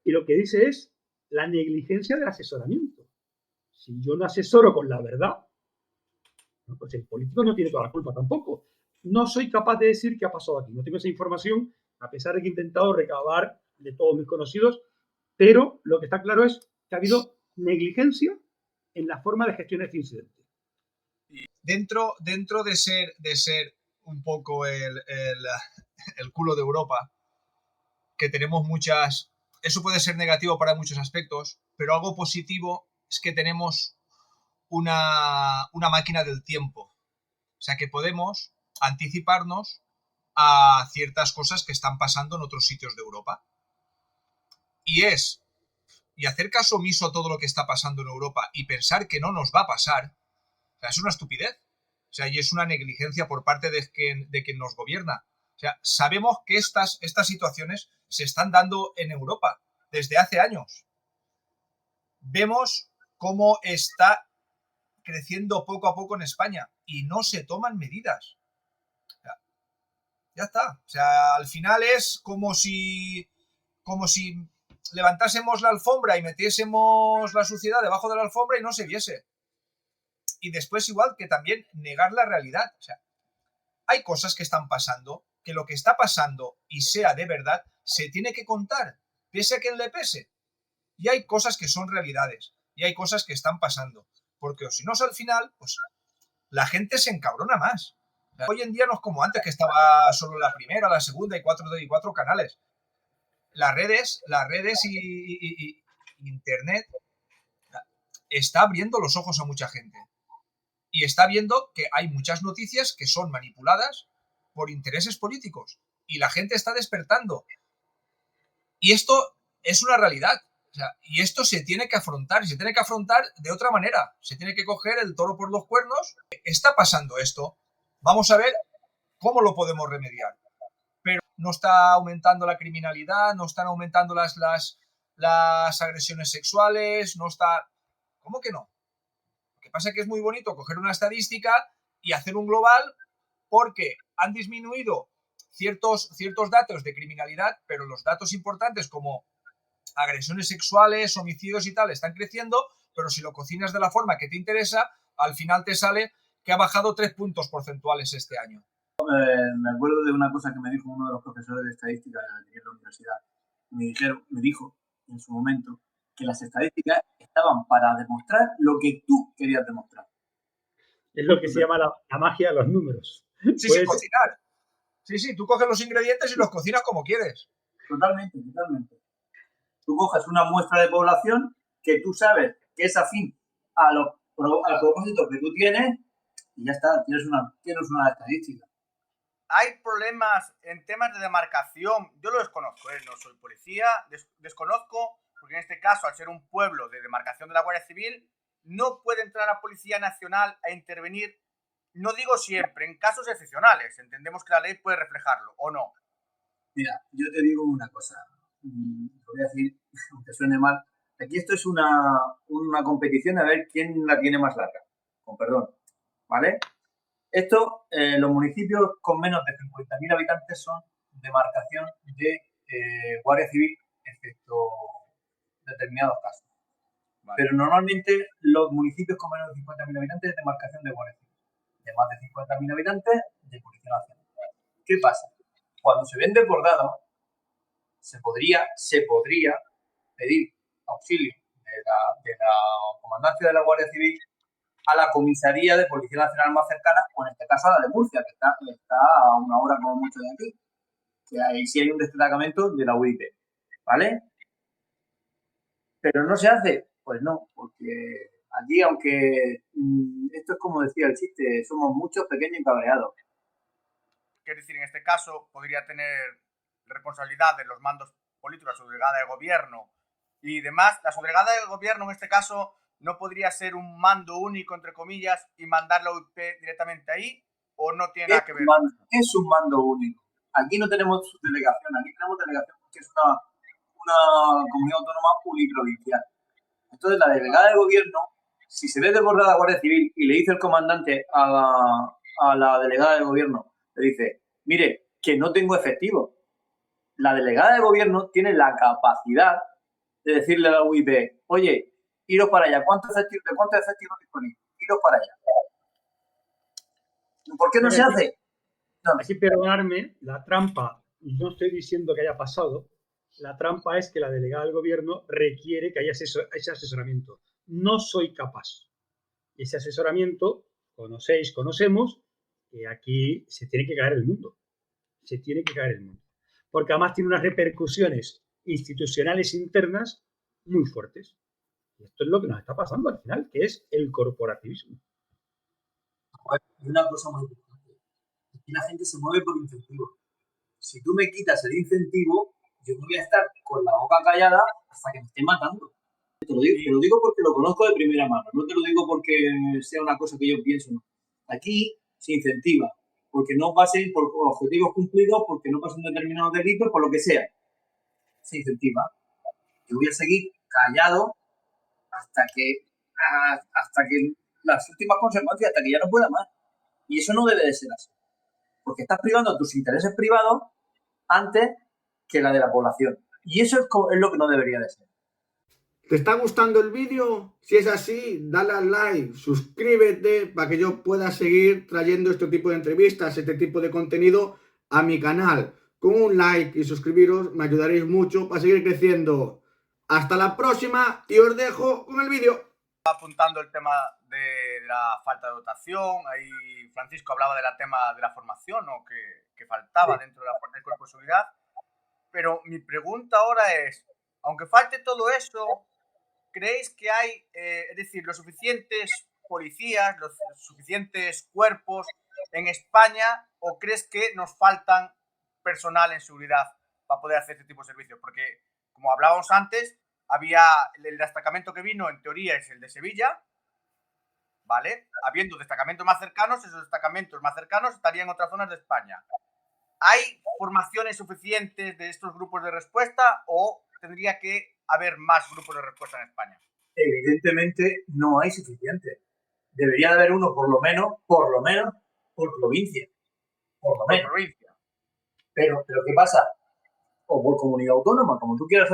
y lo que dice es la negligencia del asesoramiento. Si yo no asesoro con la verdad, pues el político no tiene toda la culpa tampoco. No soy capaz de decir qué ha pasado aquí. No tengo esa información, a pesar de que he intentado recabar de todos mis conocidos, pero lo que está claro es que ha habido negligencia en la forma de gestionar este incidente. Dentro de ser un poco el culo de Europa, que tenemos muchas... Eso puede ser negativo para muchos aspectos, pero algo positivo es que tenemos una máquina del tiempo. O sea, que podemos anticiparnos a ciertas cosas que están pasando en otros sitios de Europa. Y hacer caso omiso a todo lo que está pasando en Europa y pensar que no nos va a pasar, o sea, es una estupidez. O sea, y es una negligencia por parte de quien nos gobierna. O sea, sabemos que estas situaciones se están dando en Europa desde hace años. Vemos cómo está creciendo poco a poco en España y no se toman medidas. O sea, ya está. O sea, al final es como si levantásemos la alfombra y metiésemos la suciedad debajo de la alfombra y no se viese. Y después igual que también negar la realidad. O sea, hay cosas que están pasando, que lo que está pasando y sea de verdad, se tiene que contar, pese a quien le pese. Y hay cosas que son realidades, y hay cosas que están pasando. Porque si no es al final, pues la gente se encabrona más. O sea, hoy en día no es como antes, que estaba solo la primera, la segunda y cuatro canales. Las redes y Internet está abriendo los ojos a mucha gente. Y está viendo que hay muchas noticias que son manipuladas por intereses políticos. Y la gente está despertando. Y esto es una realidad. O sea, y esto se tiene que afrontar. Y se tiene que afrontar de otra manera. Se tiene que coger el toro por los cuernos. Está pasando esto. Vamos a ver cómo lo podemos remediar. Pero no está aumentando la criminalidad, no están aumentando las agresiones sexuales, no está... ¿Cómo que no? Lo que pasa es que es muy bonito coger una estadística y hacer un global porque han disminuido ciertos datos de criminalidad, pero los datos importantes como agresiones sexuales, homicidios y tal están creciendo, pero si lo cocinas de la forma que te interesa, al final te sale que ha bajado 3 puntos porcentuales este año. Me acuerdo de una cosa que me dijo uno de los profesores de estadística de la universidad. Me dijo en su momento que las estadísticas estaban para demostrar lo que tú querías demostrar. Es lo que se llama la magia de los números. Sí, sí, cocinar. Sí, tú coges los ingredientes y los cocinas como quieres. Totalmente. Tú coges una muestra de población que tú sabes que es afín a los propósitos que tú tienes y ya está, tienes una estadística. Hay problemas en temas de demarcación. Yo lo desconozco, no soy policía, desconozco porque en este caso, al ser un pueblo de demarcación de la Guardia Civil, no puede entrar la Policía Nacional a intervenir, no digo siempre, en casos excepcionales. Entendemos que la ley puede reflejarlo, ¿o no? Mira, yo te digo una cosa, lo voy a decir, aunque suene mal. Aquí esto es una competición a ver quién la tiene más larga, con perdón, ¿vale? Esto, los municipios con menos de 50.000 habitantes son demarcación de Guardia Civil, excepto determinados casos. Vale. Pero normalmente los municipios con menos de 50.000 habitantes es demarcación de Guardia Civil. De más de 50.000 habitantes, de Policía Nacional. ¿Qué pasa? Cuando se ven desbordados, se podría pedir auxilio de la comandancia de la Guardia Civil a la comisaría de Policía Nacional más cercana, o en este caso a la de Murcia, que está a una hora como mucho de aquí. Que ahí sí hay un destacamento de la UIP, ¿vale? Pero no se hace, pues no, porque aquí, aunque esto es como decía el chiste, somos muchos, pequeños y cabreados. Quiero decir, en este caso, podría tener responsabilidad de los mandos políticos, la subdelegada de gobierno y demás. La subdelegada de gobierno, en este caso, no podría ser un mando único, entre comillas, y mandar la UIP directamente ahí, o no tiene nada que ver. Es un mando único. Aquí no tenemos delegación, aquí tenemos delegación porque es una comunidad autónoma uniprovincial. Entonces, la delegada de gobierno, si se ve desbordada la Guardia Civil y le dice el comandante a la delegada de gobierno, le dice, mire, que no tengo efectivo. La delegada de gobierno tiene la capacidad de decirle a la UIP, oye, iros para allá, ¿de cuánto efectivo disponible? Iros para allá. ¿Por qué no se hace? Así, perdonarme, la trampa, y no estoy diciendo que haya pasado, la trampa es que la delegada del gobierno requiere que haya ese asesoramiento. No soy capaz. Y ese asesoramiento, conocemos, que aquí se tiene que caer el mundo. Se tiene que caer el mundo. Porque además tiene unas repercusiones institucionales internas muy fuertes. Y esto es lo que nos está pasando al final, que es el corporativismo. Y una cosa muy importante. Aquí la gente se mueve por incentivo. Si tú me quitas el incentivo, yo no voy a estar con la boca callada hasta que me esté matando. Te lo digo porque lo conozco de primera mano, no te lo digo porque sea una cosa que yo pienso. No. Aquí se incentiva, porque no pasen por objetivos cumplidos, porque no pasen determinados delitos, por lo que sea. Se incentiva. Yo voy a seguir callado hasta que las últimas consecuencias, hasta que ya no pueda más. Y eso no debe de ser así. Porque estás privando tus intereses privados antes que la de la población. Y eso es lo que no debería de ser. ¿Te está gustando el vídeo? Si es así, dale al like, suscríbete para que yo pueda seguir trayendo este tipo de entrevistas, este tipo de contenido a mi canal. Con un like y suscribiros me ayudaréis mucho para seguir creciendo. Hasta la próxima y os dejo con el vídeo. Apuntando el tema de la falta de dotación, ahí Francisco hablaba del tema de la formación, ¿no? que faltaba dentro del cuerpo de seguridad. Pero mi pregunta ahora es, aunque falte todo eso, ¿creéis que hay, es decir, los suficientes policías, los suficientes cuerpos en España, o crees que nos faltan personal en seguridad para poder hacer este tipo de servicios? Porque, como hablábamos antes, había el destacamento que vino, en teoría, es el de Sevilla, ¿vale? Habiendo destacamentos más cercanos, esos destacamentos más cercanos estarían en otras zonas de España. ¿Hay formaciones suficientes de estos grupos de respuesta o tendría que haber más grupos de respuesta en España? Evidentemente no hay suficiente. Debería de haber uno por lo menos por provincia. Por lo menos. Por provincia. Pero ¿qué pasa? O por comunidad autónoma, como tú quieras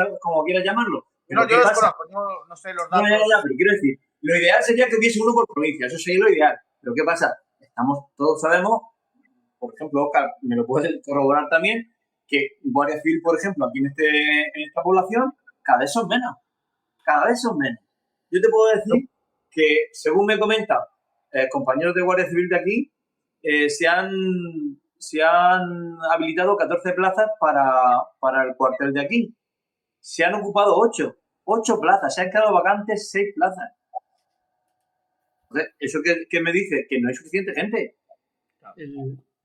llamarlo. No, yo desconozco, no sé los datos. Ya, pero quiero decir, lo ideal sería que hubiese uno por provincia, eso sería lo ideal. Pero ¿qué pasa? Todos sabemos, por ejemplo, Oscar, me lo puedes corroborar también, que Guardia Civil, por ejemplo, aquí en esta población, cada vez son menos. Yo te puedo decir que, según me comentan compañeros de Guardia Civil de aquí, se han habilitado 14 plazas para el cuartel de aquí. Se han ocupado 8 plazas, se han quedado vacantes 6 plazas. Entonces, ¿eso qué me dice? Que no hay suficiente gente.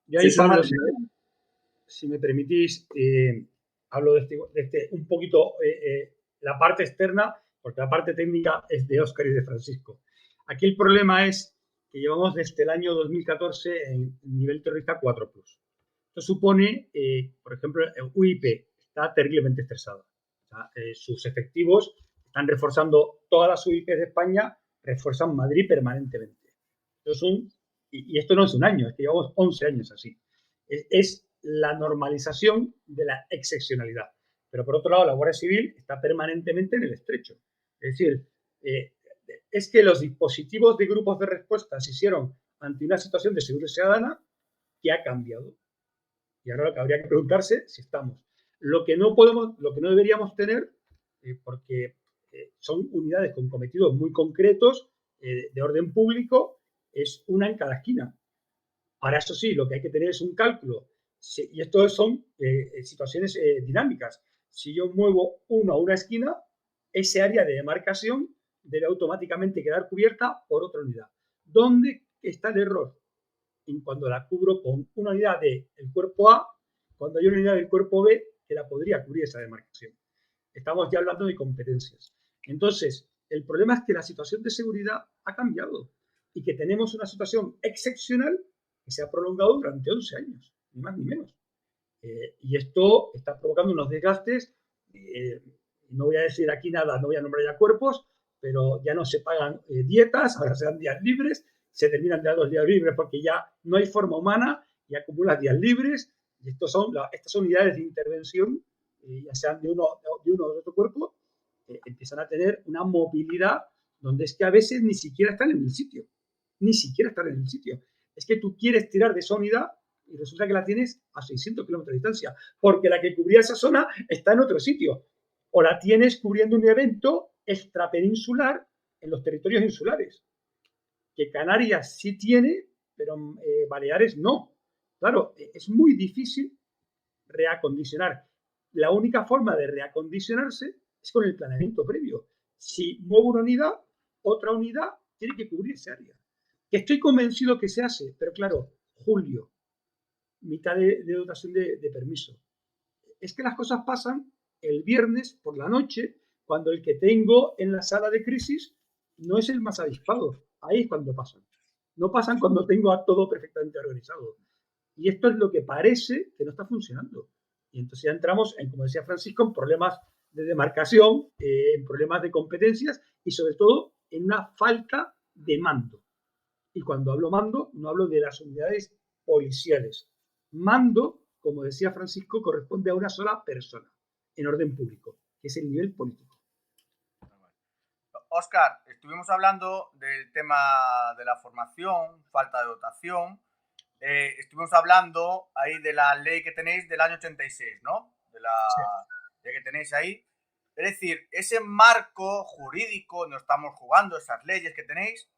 Yo ahí, Pablo, si me permitís, hablo de este un poquito la parte externa, porque la parte técnica es de Óscar y de Francisco. Aquí el problema es que llevamos desde el año 2014 en nivel terrorista 4+. Esto supone, por ejemplo, UIP está terriblemente estresada. O sea, sus efectivos están reforzando todas las UIP de España, refuerzan Madrid permanentemente. Y esto no es un año, es que llevamos 11 años así. Es la normalización de la excepcionalidad. Pero por otro lado, la Guardia Civil está permanentemente en el estrecho. Es decir, es que los dispositivos de grupos de respuesta se hicieron ante una situación de seguridad ciudadana que ha cambiado. Y ahora lo que habría que preguntarse si estamos. Lo que no deberíamos tener, porque son unidades con cometidos muy concretos de orden público, es una en cada esquina. Ahora, eso sí, lo que hay que tener es un cálculo. Y esto son situaciones dinámicas. Si yo muevo uno a una esquina, ese área de demarcación debe automáticamente quedar cubierta por otra unidad. ¿Dónde está el error? En cuando la cubro con una unidad del cuerpo A, cuando hay una unidad del cuerpo B que la podría cubrir esa demarcación. Estamos ya hablando de competencias. Entonces, el problema es que la situación de seguridad ha cambiado y que tenemos una situación excepcional que se ha prolongado durante 11 años, ni más ni menos. Y esto está provocando unos desgastes. No voy a decir aquí nada, no voy a nombrar ya cuerpos, pero ya no se pagan dietas, ahora se dan días libres, se terminan de dar los días libres porque ya no hay forma humana y acumulas días libres. Y estas son unidades de intervención, ya sean de uno o de otro cuerpo, empiezan a tener una movilidad donde es que a veces ni siquiera están en el sitio. Ni siquiera están en el sitio. Es que tú quieres tirar de esa unidad y resulta que la tienes a 600 kilómetros de distancia, porque la que cubría esa zona está en otro sitio. O la tienes cubriendo un evento extrapeninsular en los territorios insulares, que Canarias sí tiene, pero Baleares no. Claro, es muy difícil reacondicionar. La única forma de reacondicionarse es con el planeamiento previo. Si muevo una unidad, otra unidad tiene que cubrir esa área. Que estoy convencido que se hace, pero claro, julio, mitad de dotación de permiso. Es que las cosas pasan el viernes por la noche, cuando el que tengo en la sala de crisis no es el más avispado. Ahí es cuando pasan. No pasan cuando tengo a todo perfectamente organizado. Y esto es lo que parece que no está funcionando. Y entonces ya entramos en, como decía Francisco, en problemas de demarcación, en problemas de competencias y sobre todo en una falta de mando. Y cuando hablo mando, no hablo de las unidades policiales. Mando, como decía Francisco, corresponde a una sola persona en orden público, que es el nivel político. Óscar, estuvimos hablando del tema de la formación, falta de dotación. Estuvimos hablando ahí de la ley que tenéis del año 86, ¿no? De la ley que tenéis ahí. Es decir, ese marco jurídico, no estamos jugando, esas leyes que tenéis,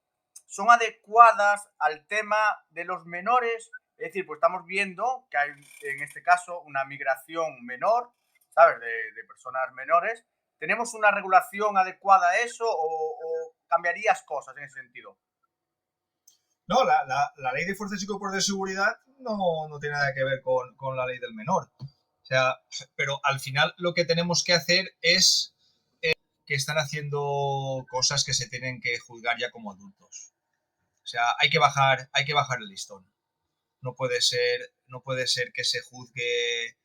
¿son adecuadas al tema de los menores? Es decir, pues estamos viendo que hay en este caso una migración menor, ¿sabes? De personas menores. ¿Tenemos una regulación adecuada a eso o cambiarías cosas en ese sentido? No, la ley de fuerzas y cuerpos de seguridad no tiene nada que ver con la ley del menor. O sea, pero al final lo que tenemos que hacer es que están haciendo cosas que se tienen que juzgar ya como adultos. O sea, hay que bajar el listón. No puede ser que se juzgue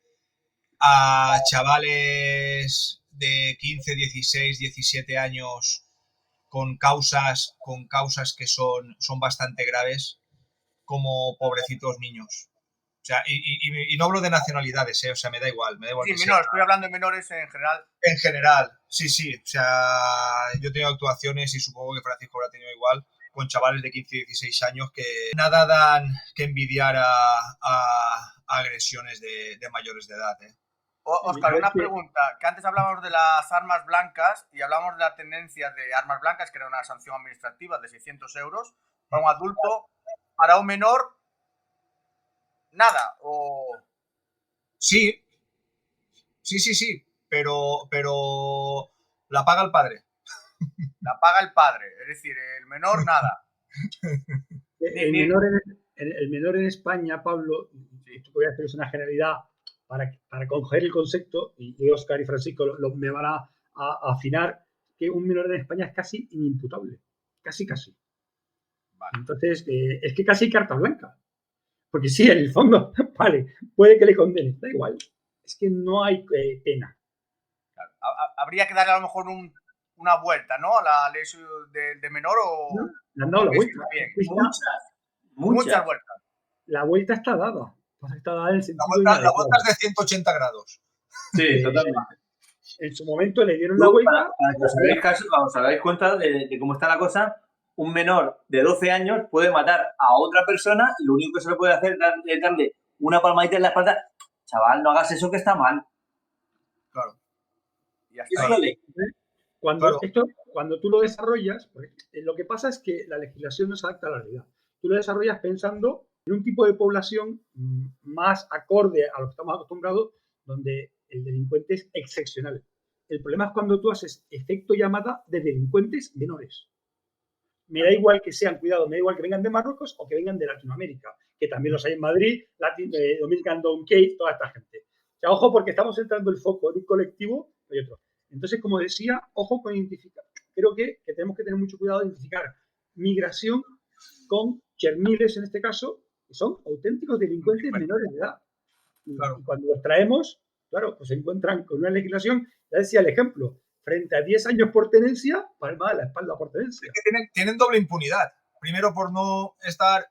a chavales de 15, 16, 17 años con causas que son bastante graves como pobrecitos niños. O sea, y no hablo de nacionalidades, o sea, me da igual. Sí, menor, estoy hablando de menores en general. En general, sí. O sea, yo tengo actuaciones y supongo que Francisco habrá tenido igual con chavales de 15 y 16 años que nada dan que envidiar a agresiones de mayores de edad. Óscar, una pregunta, que antes hablábamos de las armas blancas y hablamos de la tendencia de armas blancas, que era una sanción administrativa de 600 euros para un adulto, para un menor, nada, o... Sí, pero la paga el padre. La paga el padre, es decir, el menor nada. El menor en España, Pablo, esto que voy a hacer es una generalidad para coger el concepto, y Óscar y Francisco me van a afinar que un menor en España es casi inimputable. Casi. Vale. Entonces, es que casi hay carta blanca. Porque sí, en el fondo, vale, puede que le condenen, da igual. Es que no hay pena. Claro. Habría que darle a lo mejor una vuelta, ¿no? A la ley de menor o... ¿No? Le han dado la vuelta. Bien. Muchas. vueltas. La vuelta está dada. Está dada en el sentido La vuelta es de 180 grados. Sí, totalmente. En su momento le dieron la vuelta. Para que os hagáis cuenta de cómo está la cosa, un menor de 12 años puede matar a otra persona y lo único que se le puede hacer es darle una palmadita en la espalda. Chaval, no hagas eso que está mal. Claro. Y Eso es la ley. Cuando tú lo desarrollas, lo que pasa es que la legislación no se adapta a la realidad. Tú lo desarrollas pensando en un tipo de población más acorde a lo que estamos acostumbrados, donde el delincuente es excepcional. El problema es cuando tú haces efecto llamada de delincuentes menores. Me da igual que sean, cuidado, me da igual que vengan de Marruecos o que vengan de Latinoamérica, que también los hay en Madrid, Dominican Donkey, toda esta gente. O sea, ojo, porque estamos centrando el foco en un colectivo y otro. Entonces, como decía, ojo con identificar. Creo que tenemos que tener mucho cuidado de identificar migración con cherniles, en este caso, que son auténticos delincuentes menores de edad. Claro. Y cuando los traemos, claro, pues se encuentran con una legislación, ya decía el ejemplo, frente a 10 años por tenencia, palma de la espalda por tenencia. Es que tienen doble impunidad. Primero por no estar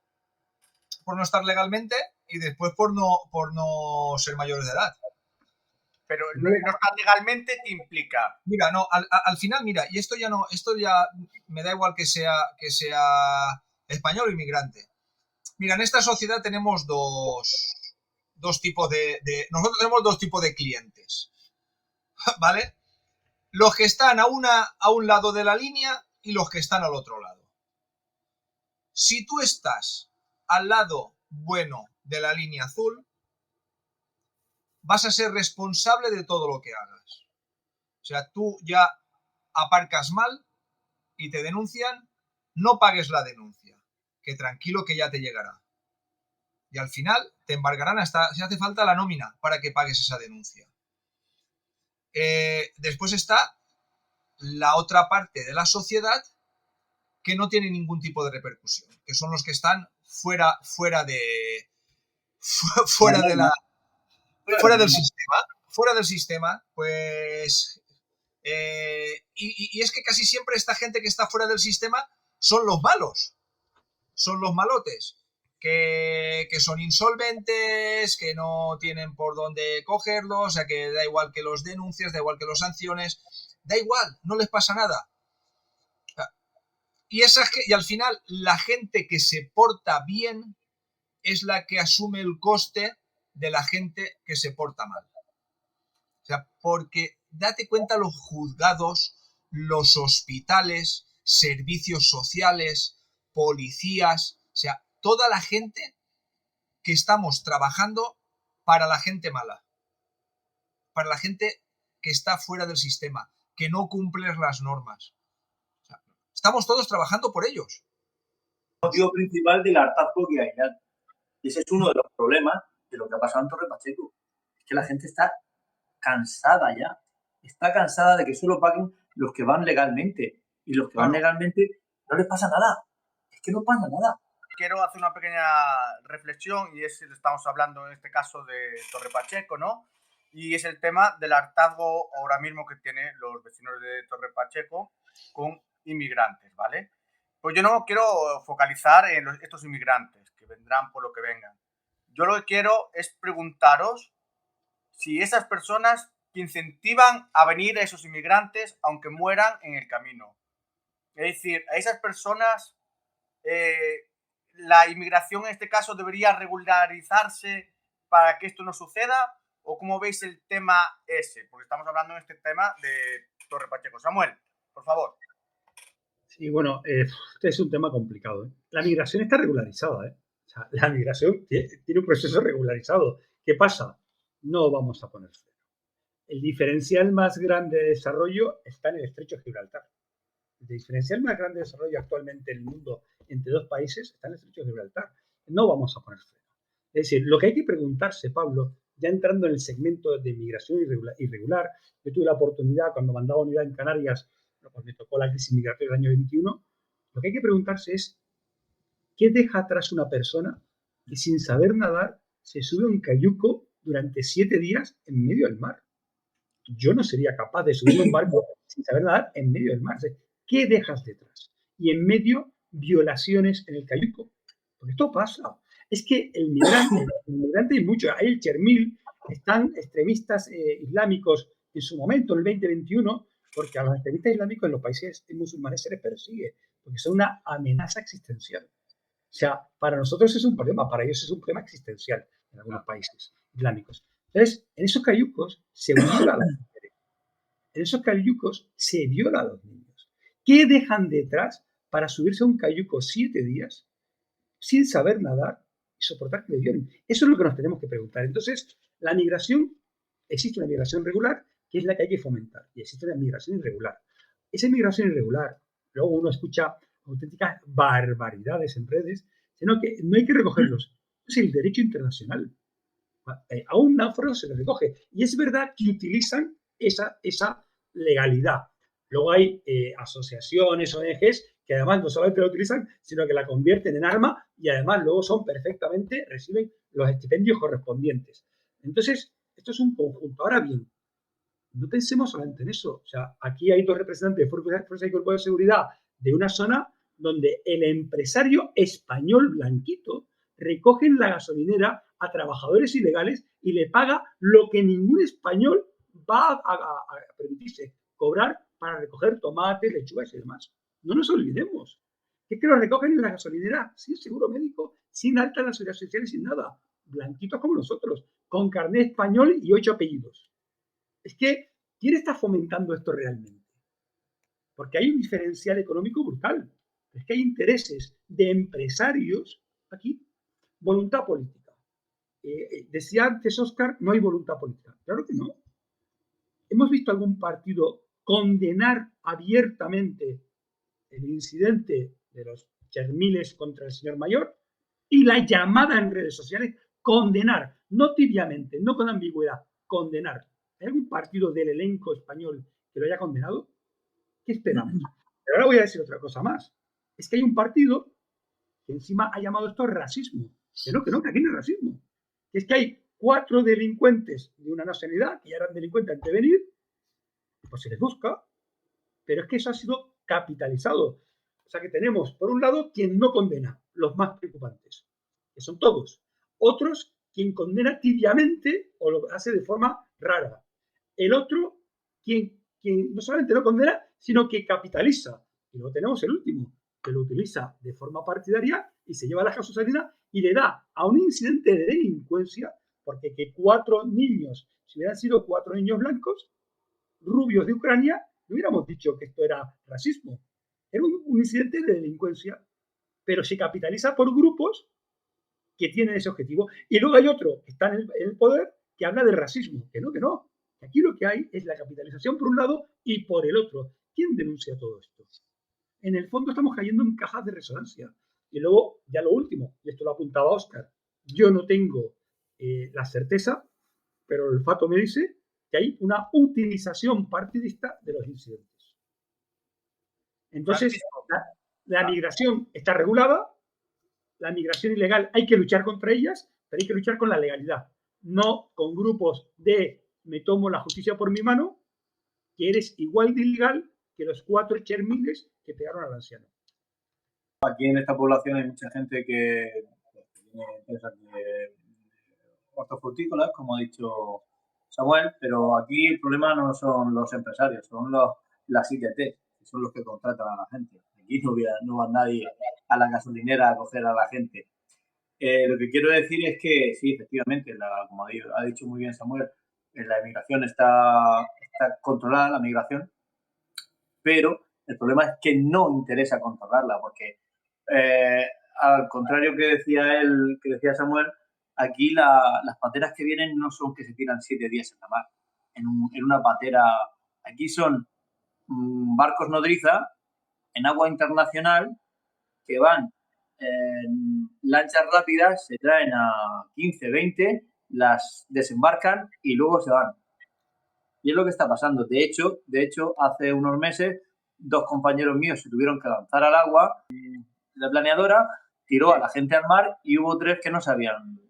legalmente y después por no ser mayores de edad. Pero no estar legalmente te implica. Mira, no, al final, mira, y esto ya me da igual que sea español o inmigrante. Mira, en esta sociedad tenemos dos tipos nosotros tenemos dos tipos de clientes, ¿vale? Los que están a un lado de la línea y los que están al otro lado. Si tú estás al lado bueno de la línea azul, vas a ser responsable de todo lo que hagas. O sea, tú ya aparcas mal y te denuncian, no pagues la denuncia, que tranquilo que ya te llegará. Y al final te embargarán hasta si hace falta la nómina para que pagues esa denuncia. Después está la otra parte de la sociedad que no tiene ningún tipo de repercusión, que son los que están fuera del sistema, pues y es que casi siempre esta gente que está fuera del sistema son los malos, son los malotes, que son insolventes, que no tienen por dónde cogerlos, o sea que da igual que los denuncias, da igual que los sanciones, da igual, no les pasa nada. Y al final la gente que se porta bien es la que asume el coste de la gente que se porta mal. O sea, porque date cuenta los juzgados, los hospitales, servicios sociales, policías, o sea, toda la gente que estamos trabajando para la gente mala, para la gente que está fuera del sistema, que no cumple las normas. O sea, estamos todos trabajando por ellos. El motivo principal del hartazgo que hay. Y ese es uno de los problemas de lo que ha pasado en Torre Pacheco. Es que la gente está cansada ya. Está cansada de que solo paguen los que van legalmente. Y los que van legalmente no les pasa nada. Es que no pasa nada. Quiero hacer una pequeña reflexión y estamos hablando en este caso de Torre Pacheco, ¿no? Y es el tema del hartazgo ahora mismo que tienen los vecinos de Torre Pacheco con inmigrantes, ¿vale? Pues yo no quiero focalizar en estos inmigrantes que vendrán por lo que vengan. Yo lo que quiero es preguntaros si esas personas que incentivan a venir a esos inmigrantes aunque mueran en el camino. Es decir, a esas personas la inmigración en este caso debería regularizarse para que esto no suceda, o cómo veis el tema ese, porque estamos hablando en este tema de Torre Pacheco. Samuel, por favor. Sí, bueno, este es un tema complicado. La migración está regularizada. O sea, la migración tiene un proceso regularizado. ¿Qué pasa? No vamos a poner freno. El diferencial más grande de desarrollo está en el Estrecho de Gibraltar. El diferencial más grande de desarrollo actualmente en el mundo entre dos países está en el Estrecho de Gibraltar. No vamos a poner freno. Es decir, lo que hay que preguntarse, Pablo, ya entrando en el segmento de migración irregular, yo tuve la oportunidad, cuando mandaba unidad en Canarias, pues me tocó la crisis migratoria del año 21, lo que hay que preguntarse es, ¿qué deja atrás una persona que sin saber nadar se sube a un cayuco durante 7 días en medio del mar? Yo no sería capaz de subirme a un barco sin saber nadar en medio del mar. ¿Qué dejas detrás? Y en medio, violaciones en el cayuco. Porque esto pasa. Es que el migrante hay mucho. Hay el Chermil, están extremistas islámicos en su momento, en el 2021, porque a los extremistas islámicos en los países musulmanes se les persigue, porque son una amenaza existencial. O sea, para nosotros es un problema, para ellos es un problema existencial en algunos países islámicos. Entonces, en esos cayucos se viola a las mujeres. En esos cayucos se viola a los niños. ¿Qué dejan detrás para subirse a un cayuco 7 días sin saber nadar y soportar que le violen? Eso es lo que nos tenemos que preguntar. Entonces, la migración, existe una migración regular, que es la que hay que fomentar, y existe una migración irregular. Esa migración irregular, luego uno escucha auténticas barbaridades en redes, sino que no hay que recogerlos. Es el derecho internacional. A un náufrago se le recoge. Y es verdad que utilizan esa legalidad. Luego hay asociaciones, ONGs, que además no solamente la utilizan, sino que la convierten en arma y además luego reciben los estipendios correspondientes. Entonces, esto es un conjunto. Ahora bien, no pensemos solamente en eso. O sea, aquí hay 2 representantes de Fuerza y Cuerpo de Seguridad de una zona donde el empresario español blanquito recoge en la gasolinera a trabajadores ilegales y le paga lo que ningún español va a permitirse cobrar para recoger tomates, lechugas y demás. No nos olvidemos. Es que los recogen en la gasolinera sin seguro médico, sin alta en la seguridad social y sin nada. Blanquitos como nosotros, con carnet español y 8 apellidos. Es que, ¿quién está fomentando esto realmente? Porque hay un diferencial económico brutal. Es que hay intereses de empresarios aquí. Voluntad política. Decía antes Óscar, no hay voluntad política. Claro que no. ¿Hemos visto algún partido condenar abiertamente el incidente de los Chermiles contra el señor Mayor? Y la llamada en redes sociales, condenar, no tibiamente, no con ambigüedad, condenar. ¿Hay algún partido del elenco español que lo haya condenado? ¿Qué esperamos? Pero ahora voy a decir otra cosa más. Es que hay un partido que encima ha llamado esto racismo. Que aquí no es racismo. Que es que hay 4 delincuentes de una nacionalidad que ya eran delincuentes antes de venir, pues se les busca, pero es que eso ha sido capitalizado. O sea que tenemos, por un lado, quien no condena, los más preocupantes, que son todos. Otros, quien condena tibiamente o lo hace de forma rara. El otro, quien no solamente no condena, sino que capitaliza. Y luego tenemos el último, que lo utiliza de forma partidaria y se lleva a la gasolina y le da a un incidente de delincuencia, porque que 4 niños, si hubieran sido 4 niños blancos, rubios de Ucrania, no hubiéramos dicho que esto era racismo. Era un incidente de delincuencia, pero se capitaliza por grupos que tienen ese objetivo. Y luego hay otro que está en el poder que habla de racismo. Que no. Aquí lo que hay es la capitalización por un lado y por el otro. ¿Quién denuncia todo esto? En el fondo estamos cayendo en cajas de resonancia. Y luego, ya lo último, y esto lo apuntaba Óscar, yo no tengo la certeza, pero el olfato me dice que hay una utilización partidista de los incidentes. Entonces, la migración está regulada, la migración ilegal hay que luchar contra ellas, pero hay que luchar con la legalidad, no con grupos de me tomo la justicia por mi mano, que eres igual de ilegal que los 4 Chermiles que pegaron al anciano. Aquí en esta población hay mucha gente que tiene empresas de hortofrutícolas, como ha dicho Samuel, pero aquí el problema no son los empresarios, son las ITT, que son los que contratan a la gente. Aquí no va nadie a la gasolinera a coger a la gente. Lo que quiero decir es que sí, efectivamente, como ha dicho muy bien Samuel, la emigración está controlada, la migración, pero el problema es que no interesa controlarla, porque al contrario que decía Samuel, aquí las pateras que vienen no son que se tiran 7 días en la mar, en una patera. Aquí son barcos nodriza en agua internacional que van en lanchas rápidas, se traen a 15, 20 las desembarcan y luego se van. Y es lo que está pasando. De hecho, hace unos meses, 2 compañeros míos se tuvieron que lanzar al agua. La planeadora tiró a la gente al mar y hubo 3 que no sabían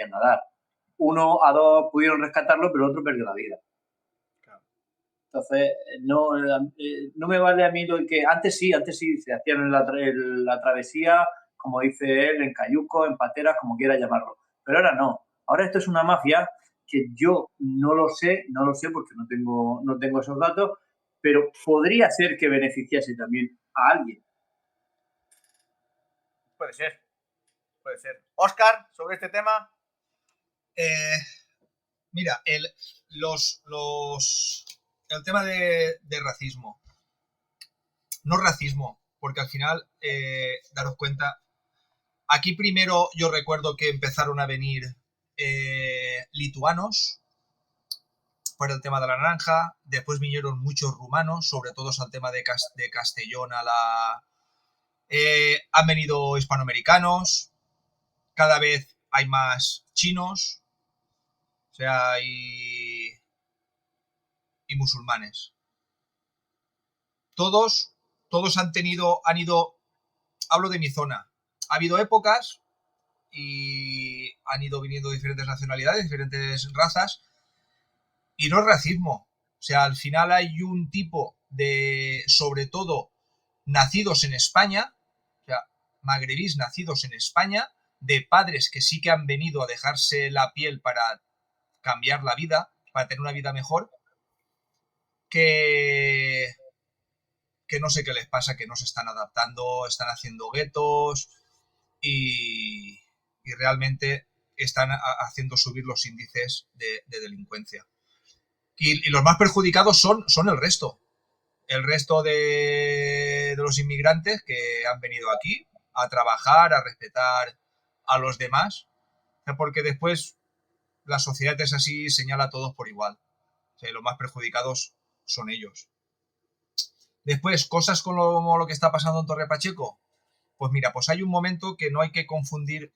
nadar. 1 a 2 pudieron rescatarlo, pero el otro perdió la vida. Entonces, no me vale a mí lo que... Antes sí se hacían la travesía, como dice él, en cayucos, en pateras, como quiera llamarlo. Pero ahora no. Ahora esto es una mafia que yo no lo sé porque no tengo esos datos, pero podría ser que beneficiase también a alguien. Puede ser. Óscar, sobre este tema. Mira, el tema de racismo. No racismo, porque al final, daros cuenta, aquí primero yo recuerdo que empezaron a venir lituanos por el tema de la naranja, después vinieron muchos rumanos, sobre todo al tema de Castellón han venido hispanoamericanos, cada vez hay más chinos, o sea, y musulmanes. Todos han ido, hablo de mi zona, ha habido épocas y han ido viniendo diferentes nacionalidades, diferentes razas, y no es racismo. O sea, al final hay un tipo de, sobre todo, nacidos en España, o sea, magrebís nacidos en España, de padres que sí que han venido a dejarse la piel para cambiar la vida, para tener una vida mejor, que no sé qué les pasa, que no se están adaptando, están haciendo guetos y realmente están haciendo subir los índices de delincuencia. Y los más perjudicados son el resto. El resto de los inmigrantes que han venido aquí a trabajar, a respetar a los demás, porque después la sociedad es así, señala a todos por igual. O sea, los más perjudicados son ellos. Después, cosas como lo que está pasando en Torre Pacheco. Pues mira, pues hay un momento que no hay que confundir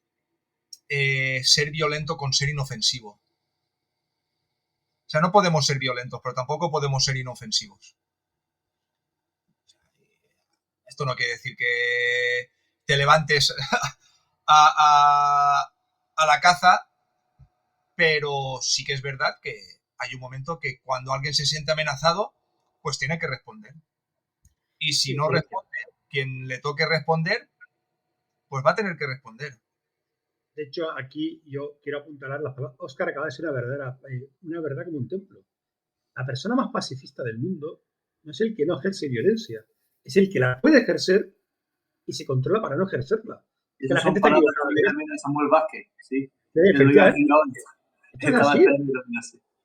ser violento con ser inofensivo. O sea, no podemos ser violentos, pero tampoco podemos ser inofensivos. Esto no quiere decir que te levantes a la caza, pero sí que es verdad que hay un momento que cuando alguien se siente amenazado, pues tiene que responder. Y si no responde, quien le toque responder, pues va a tener que responder. De hecho, aquí yo quiero apuntalar las palabras. Óscar acaba de ser una verdad como un templo. La persona más pacifista del mundo no es el que no ejerce violencia, es el que la puede ejercer y se controla para no ejercerla. Esas son gente palabras también de Samuel Vázquez, sí.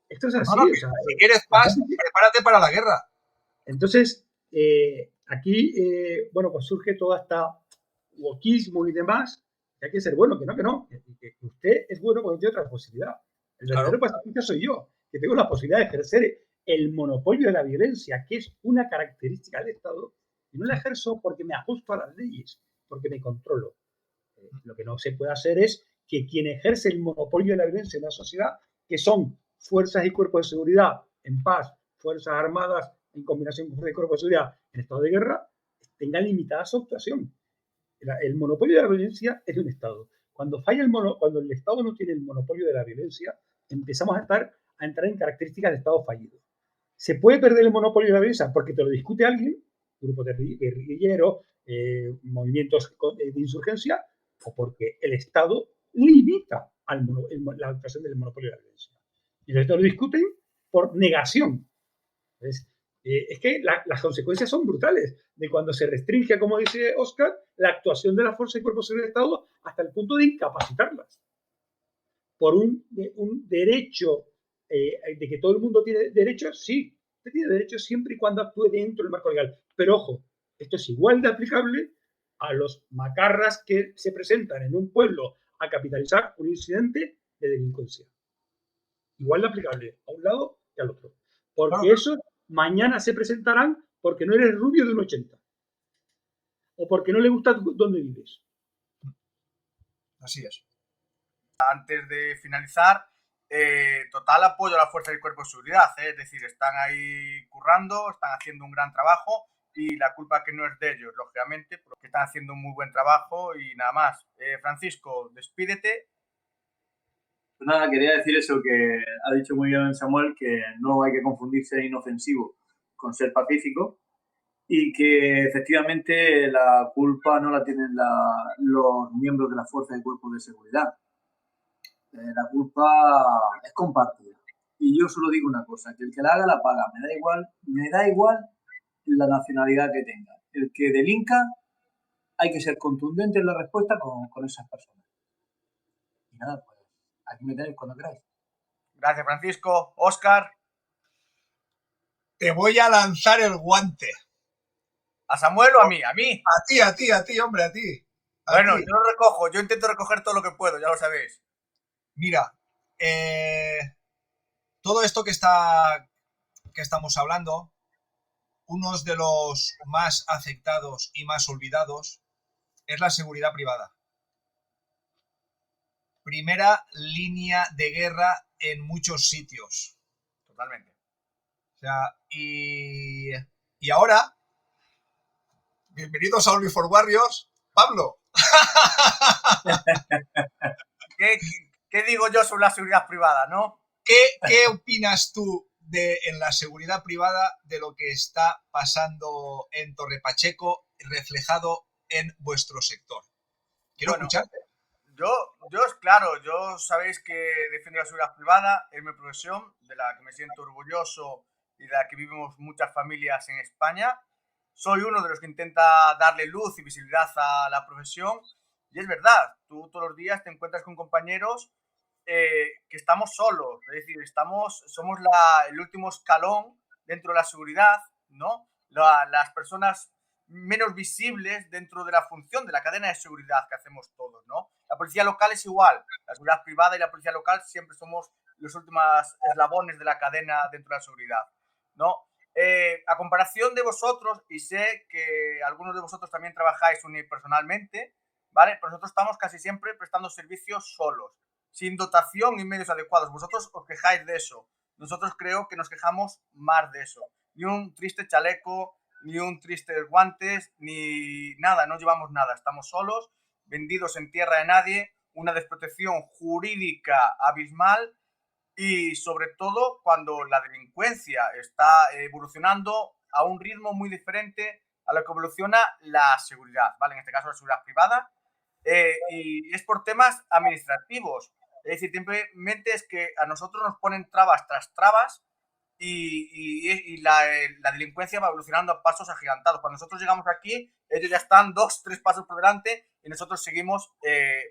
Esto es así. No, si quieres paz, prepárate para la guerra. Entonces, aquí, bueno, pues surge toda esta wokismo y demás, que hay que ser bueno, que no. Que usted es bueno cuando tiene otra posibilidad. El verdadero pacifista soy yo, que tengo la posibilidad de ejercer el monopolio de la violencia, que es una característica del Estado, y no la ejerzo porque me ajusto a las leyes, porque me controlo. Lo que no se puede hacer es que quien ejerce el monopolio de la violencia en la sociedad, que son fuerzas y cuerpos de seguridad en paz, fuerzas armadas en combinación con cuerpos de seguridad en estado de guerra, tengan limitada su actuación. El monopolio de la violencia es de un Estado. Cuando el Estado no tiene el monopolio de la violencia, empezamos a entrar en características de Estado fallido. ¿Se puede perder el monopolio de la violencia porque te lo discute alguien, grupos de guerrilleros, movimientos de insurgencia, o porque el Estado limita la actuación del monopolio de la violencia? Y los Estados lo discuten por negación. Entonces, es que las consecuencias son brutales de cuando se restringe, como dice Óscar, la actuación de las fuerzas y cuerpos del Estado hasta el punto de incapacitarlas. Por un derecho de que todo el mundo tiene derechos, sí, usted tiene derechos siempre y cuando actúe dentro del marco legal. Pero ojo, esto es igual de aplicable a los macarras que se presentan en un pueblo a capitalizar un incidente de delincuencia. Igual de aplicable a un lado que al otro. Porque eso mañana se presentarán porque no eres rubio de un 80. O porque no le gusta dónde vives. Así es. Antes de finalizar, total apoyo a la fuerza del cuerpo de seguridad, es decir, están ahí currando, están haciendo un gran trabajo y la culpa que no es de ellos, lógicamente, porque están haciendo un muy buen trabajo y nada más. Francisco, despídete. Pues nada, quería decir eso que ha dicho muy bien Samuel, que no hay que confundirse inofensivo con ser pacífico y que efectivamente la culpa no la tienen los miembros de la fuerza del cuerpo de seguridad. La culpa es compartida. Y yo solo digo una cosa, que el que la haga la paga, me da igual la nacionalidad que tenga. El que delinca, hay que ser contundente en la respuesta con esas personas. Y nada, pues aquí me tenéis cuando queráis. Gracias, Francisco. Óscar. Te voy a lanzar el guante. ¿A Samuel o a mí? A mí. A ti, hombre, a ti. Bueno, yo lo recojo, yo intento recoger todo lo que puedo, ya lo sabéis. Mira, todo esto que estamos hablando, uno de los más afectados y más olvidados es la seguridad privada. Primera línea de guerra en muchos sitios. Totalmente. O sea, y ahora, bienvenidos a Only for Warriors, Pablo. ¿Qué digo yo sobre la seguridad privada, no? ¿Qué opinas tú en la seguridad privada de lo que está pasando en Torre Pacheco reflejado en vuestro sector? Quiero escucharte. Yo sabéis que defiendo la seguridad privada, es mi profesión, de la que me siento orgulloso y de la que vivimos muchas familias en España. Soy uno de los que intenta darle luz y visibilidad a la profesión. Y es verdad, tú todos los días te encuentras con compañeros que estamos solos, es decir, somos el último escalón dentro de la seguridad, ¿no? Las personas menos visibles dentro de la función de la cadena de seguridad que hacemos todos, ¿no? La policía local es igual, la seguridad privada y la policía local siempre somos los últimos eslabones de la cadena dentro de la seguridad, ¿no? A comparación de vosotros, y sé que algunos de vosotros también trabajáis unipersonalmente, ¿vale? Pero nosotros estamos casi siempre prestando servicios solos, sin dotación y medios adecuados. Vosotros os quejáis de eso. Nosotros creo que nos quejamos más de eso. Ni un triste chaleco, ni un triste guantes, ni nada, no llevamos nada. Estamos solos, vendidos en tierra de nadie, una desprotección jurídica abismal y sobre todo cuando la delincuencia está evolucionando a un ritmo muy diferente a lo que evoluciona la seguridad, ¿vale? En este caso la seguridad privada, y es por temas administrativos. Es decir, simplemente es que a nosotros nos ponen trabas tras trabas y la delincuencia va evolucionando a pasos agigantados. Cuando nosotros llegamos aquí, ellos ya están 2-3 pasos por delante y nosotros seguimos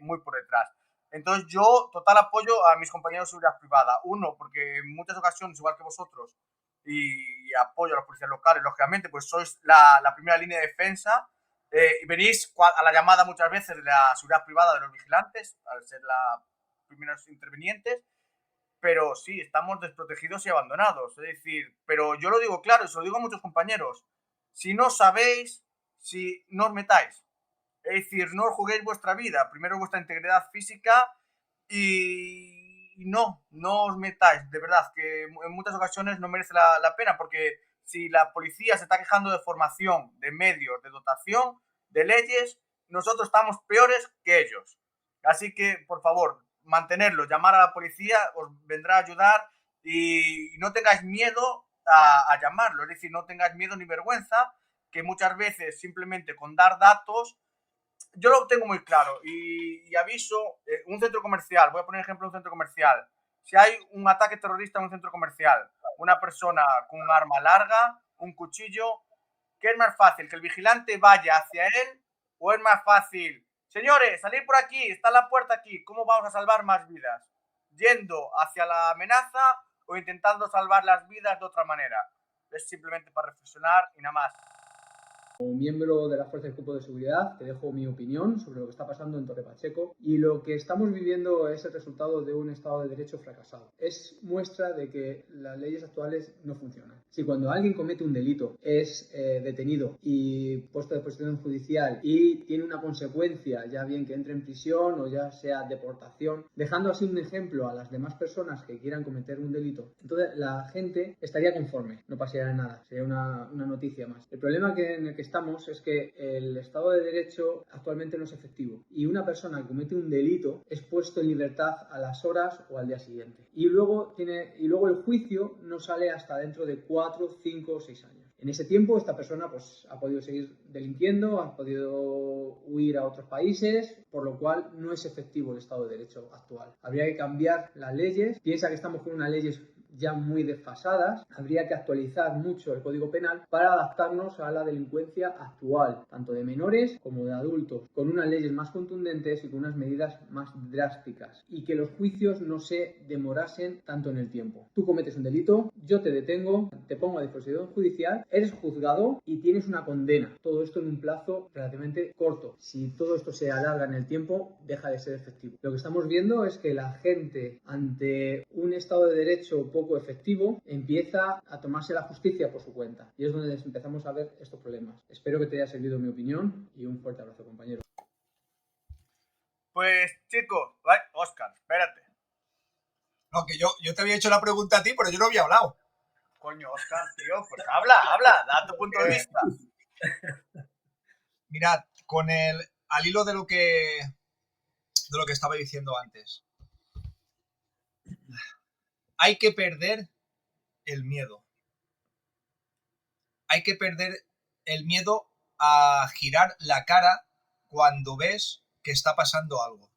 muy por detrás. Entonces yo total apoyo a mis compañeros de seguridad privada. Uno, porque en muchas ocasiones, igual que vosotros, y apoyo a los policías locales, lógicamente, pues sois la primera línea de defensa. Y venís a la llamada muchas veces de la seguridad privada de los vigilantes, al ser los primeros intervinientes, pero sí, estamos desprotegidos y abandonados. Es decir, pero yo lo digo claro y se lo digo a muchos compañeros, si no sabéis, si no os metáis. Es decir, no os juguéis vuestra vida, primero vuestra integridad física y no os metáis. De verdad, que en muchas ocasiones no merece la pena, porque si la policía se está quejando de formación, de medios, de dotación, de leyes, nosotros estamos peores que ellos. Así que, por favor, mantenerlo, llamar a la policía, os vendrá a ayudar y no tengáis miedo a llamarlo. Es decir, no tengáis miedo ni vergüenza, que muchas veces simplemente con dar datos, yo lo tengo muy claro y aviso, un centro comercial, voy a poner ejemplo de un centro comercial. Si hay un ataque terrorista en un centro comercial, una persona con un arma larga, un cuchillo, ¿qué es más fácil? ¿Que el vigilante vaya hacia él o es más fácil? Señores, salir por aquí, está la puerta aquí, ¿cómo vamos a salvar más vidas? ¿Yendo hacia la amenaza o intentando salvar las vidas de otra manera? Es simplemente para reflexionar y nada más. Como miembro de la Fuerza del Cuerpo de Seguridad, te dejo mi opinión sobre lo que está pasando en Torre Pacheco, y lo que estamos viviendo es el resultado de un Estado de Derecho fracasado. Es muestra de que las leyes actuales no funcionan. Si cuando alguien comete un delito es detenido y puesto a disposición judicial y tiene una consecuencia, ya bien que entre en prisión o ya sea deportación, dejando así un ejemplo a las demás personas que quieran cometer un delito, entonces la gente estaría conforme, no pasaría nada, sería una noticia más. El problema en el que estamos es que el Estado de Derecho actualmente no es efectivo y una persona que comete un delito es puesto en libertad a las horas o al día siguiente. Y luego el juicio no sale hasta dentro de 4, 5 o 6 años. En ese tiempo esta persona pues, ha podido seguir delinquiendo, ha podido huir a otros países, por lo cual no es efectivo el Estado de Derecho actual. Habría que cambiar las leyes. Piensa que estamos con unas leyes ya muy desfasadas. Habría que actualizar mucho el Código Penal para adaptarnos a la delincuencia actual, tanto de menores como de adultos, con unas leyes más contundentes y con unas medidas más drásticas, y que los juicios no se demorasen tanto en el tiempo. Tú cometes un delito, yo te detengo, te pongo a disposición judicial, eres juzgado y tienes una condena. Todo esto en un plazo relativamente corto. Si todo esto se alarga en el tiempo, deja de ser efectivo. Lo que estamos viendo es que la gente, ante un Estado de Derecho poco efectivo, empieza a tomarse la justicia por su cuenta, y es donde empezamos a ver estos problemas. Espero que te haya servido mi opinión y un fuerte abrazo, compañero. Pues chicos, Óscar, espérate. No, que yo te había hecho la pregunta a ti, pero yo no había hablado. Coño, Óscar, tío, pues habla, da tu punto de vista. Mirad, al hilo de lo que estaba diciendo antes, hay que perder el miedo. Hay que perder el miedo a girar la cara cuando ves que está pasando algo.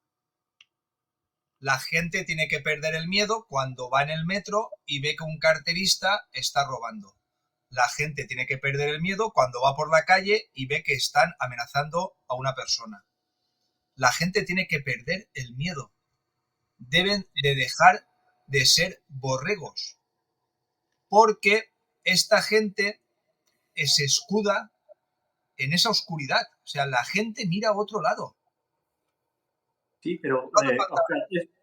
La gente tiene que perder el miedo cuando va en el metro y ve que un carterista está robando. La gente tiene que perder el miedo cuando va por la calle y ve que están amenazando a una persona. La gente tiene que perder el miedo. Deben de dejar de ser borregos, porque esta gente se escuda en esa oscuridad. O sea, la gente mira a otro lado. Sí, pero Óscar,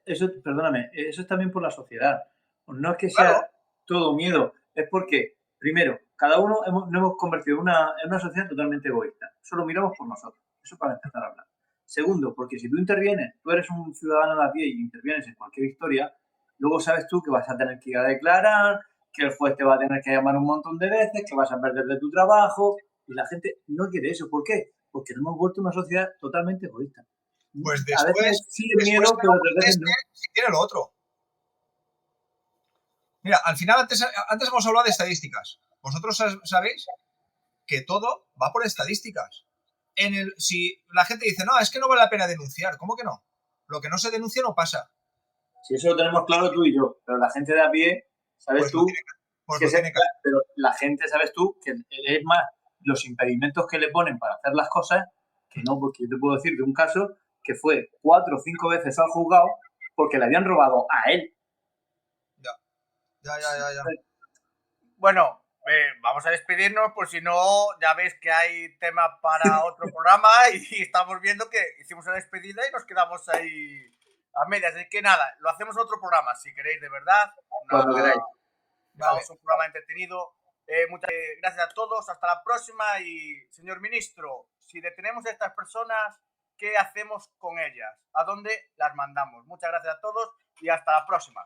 eso, perdóname, eso es también por la sociedad. No es que sea Claro. todo miedo, es porque, primero, cada uno nos hemos convertido en una sociedad totalmente egoísta. Solo miramos por nosotros. Eso para empezar a hablar. Segundo, porque si tú eres un ciudadano de a pie y intervienes en cualquier historia, luego sabes tú que vas a tener que ir a declarar, que el juez te va a tener que llamar un montón de veces, que vas a perder de tu trabajo, y la gente no quiere eso. ¿Por qué? Porque nos hemos vuelto una sociedad totalmente egoísta. Pues a veces después, sí el miedo, pero otras veces no. si tiene lo otro. Mira, al final antes hemos hablado de estadísticas. Vosotros sabéis que todo va por estadísticas. Si la gente dice, no, es que no vale la pena denunciar, ¿cómo que no? Lo que no se denuncia no pasa. Si eso lo tenemos claro tú y yo, pero la gente de a pie, ¿sabes Pues tú? pero la gente, ¿sabes tú? Que es más los impedimentos que le ponen para hacer las cosas que no, porque yo te puedo decir de un caso que fue 4 o 5 veces al juzgado porque le habían robado a él. Ya. Bueno, vamos a despedirnos, por si no, ya ves que hay tema para otro programa y estamos viendo que hicimos una despedida y nos quedamos ahí a medias. Así que nada, lo hacemos en otro programa, si queréis, de verdad. Cuando queráis. Vale. Un programa entretenido. Muchas gracias a todos, hasta la próxima. Y, señor ministro, si detenemos a estas personas, ¿qué hacemos con ellas? ¿A dónde las mandamos? Muchas gracias a todos y hasta la próxima.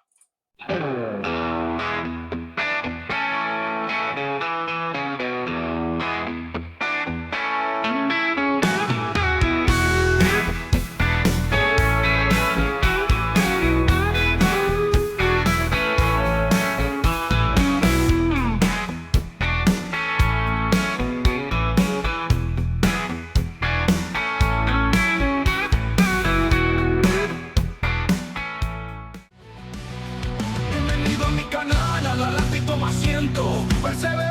Bienvenido a mi canal, a la lápiz toma asiento. Percebe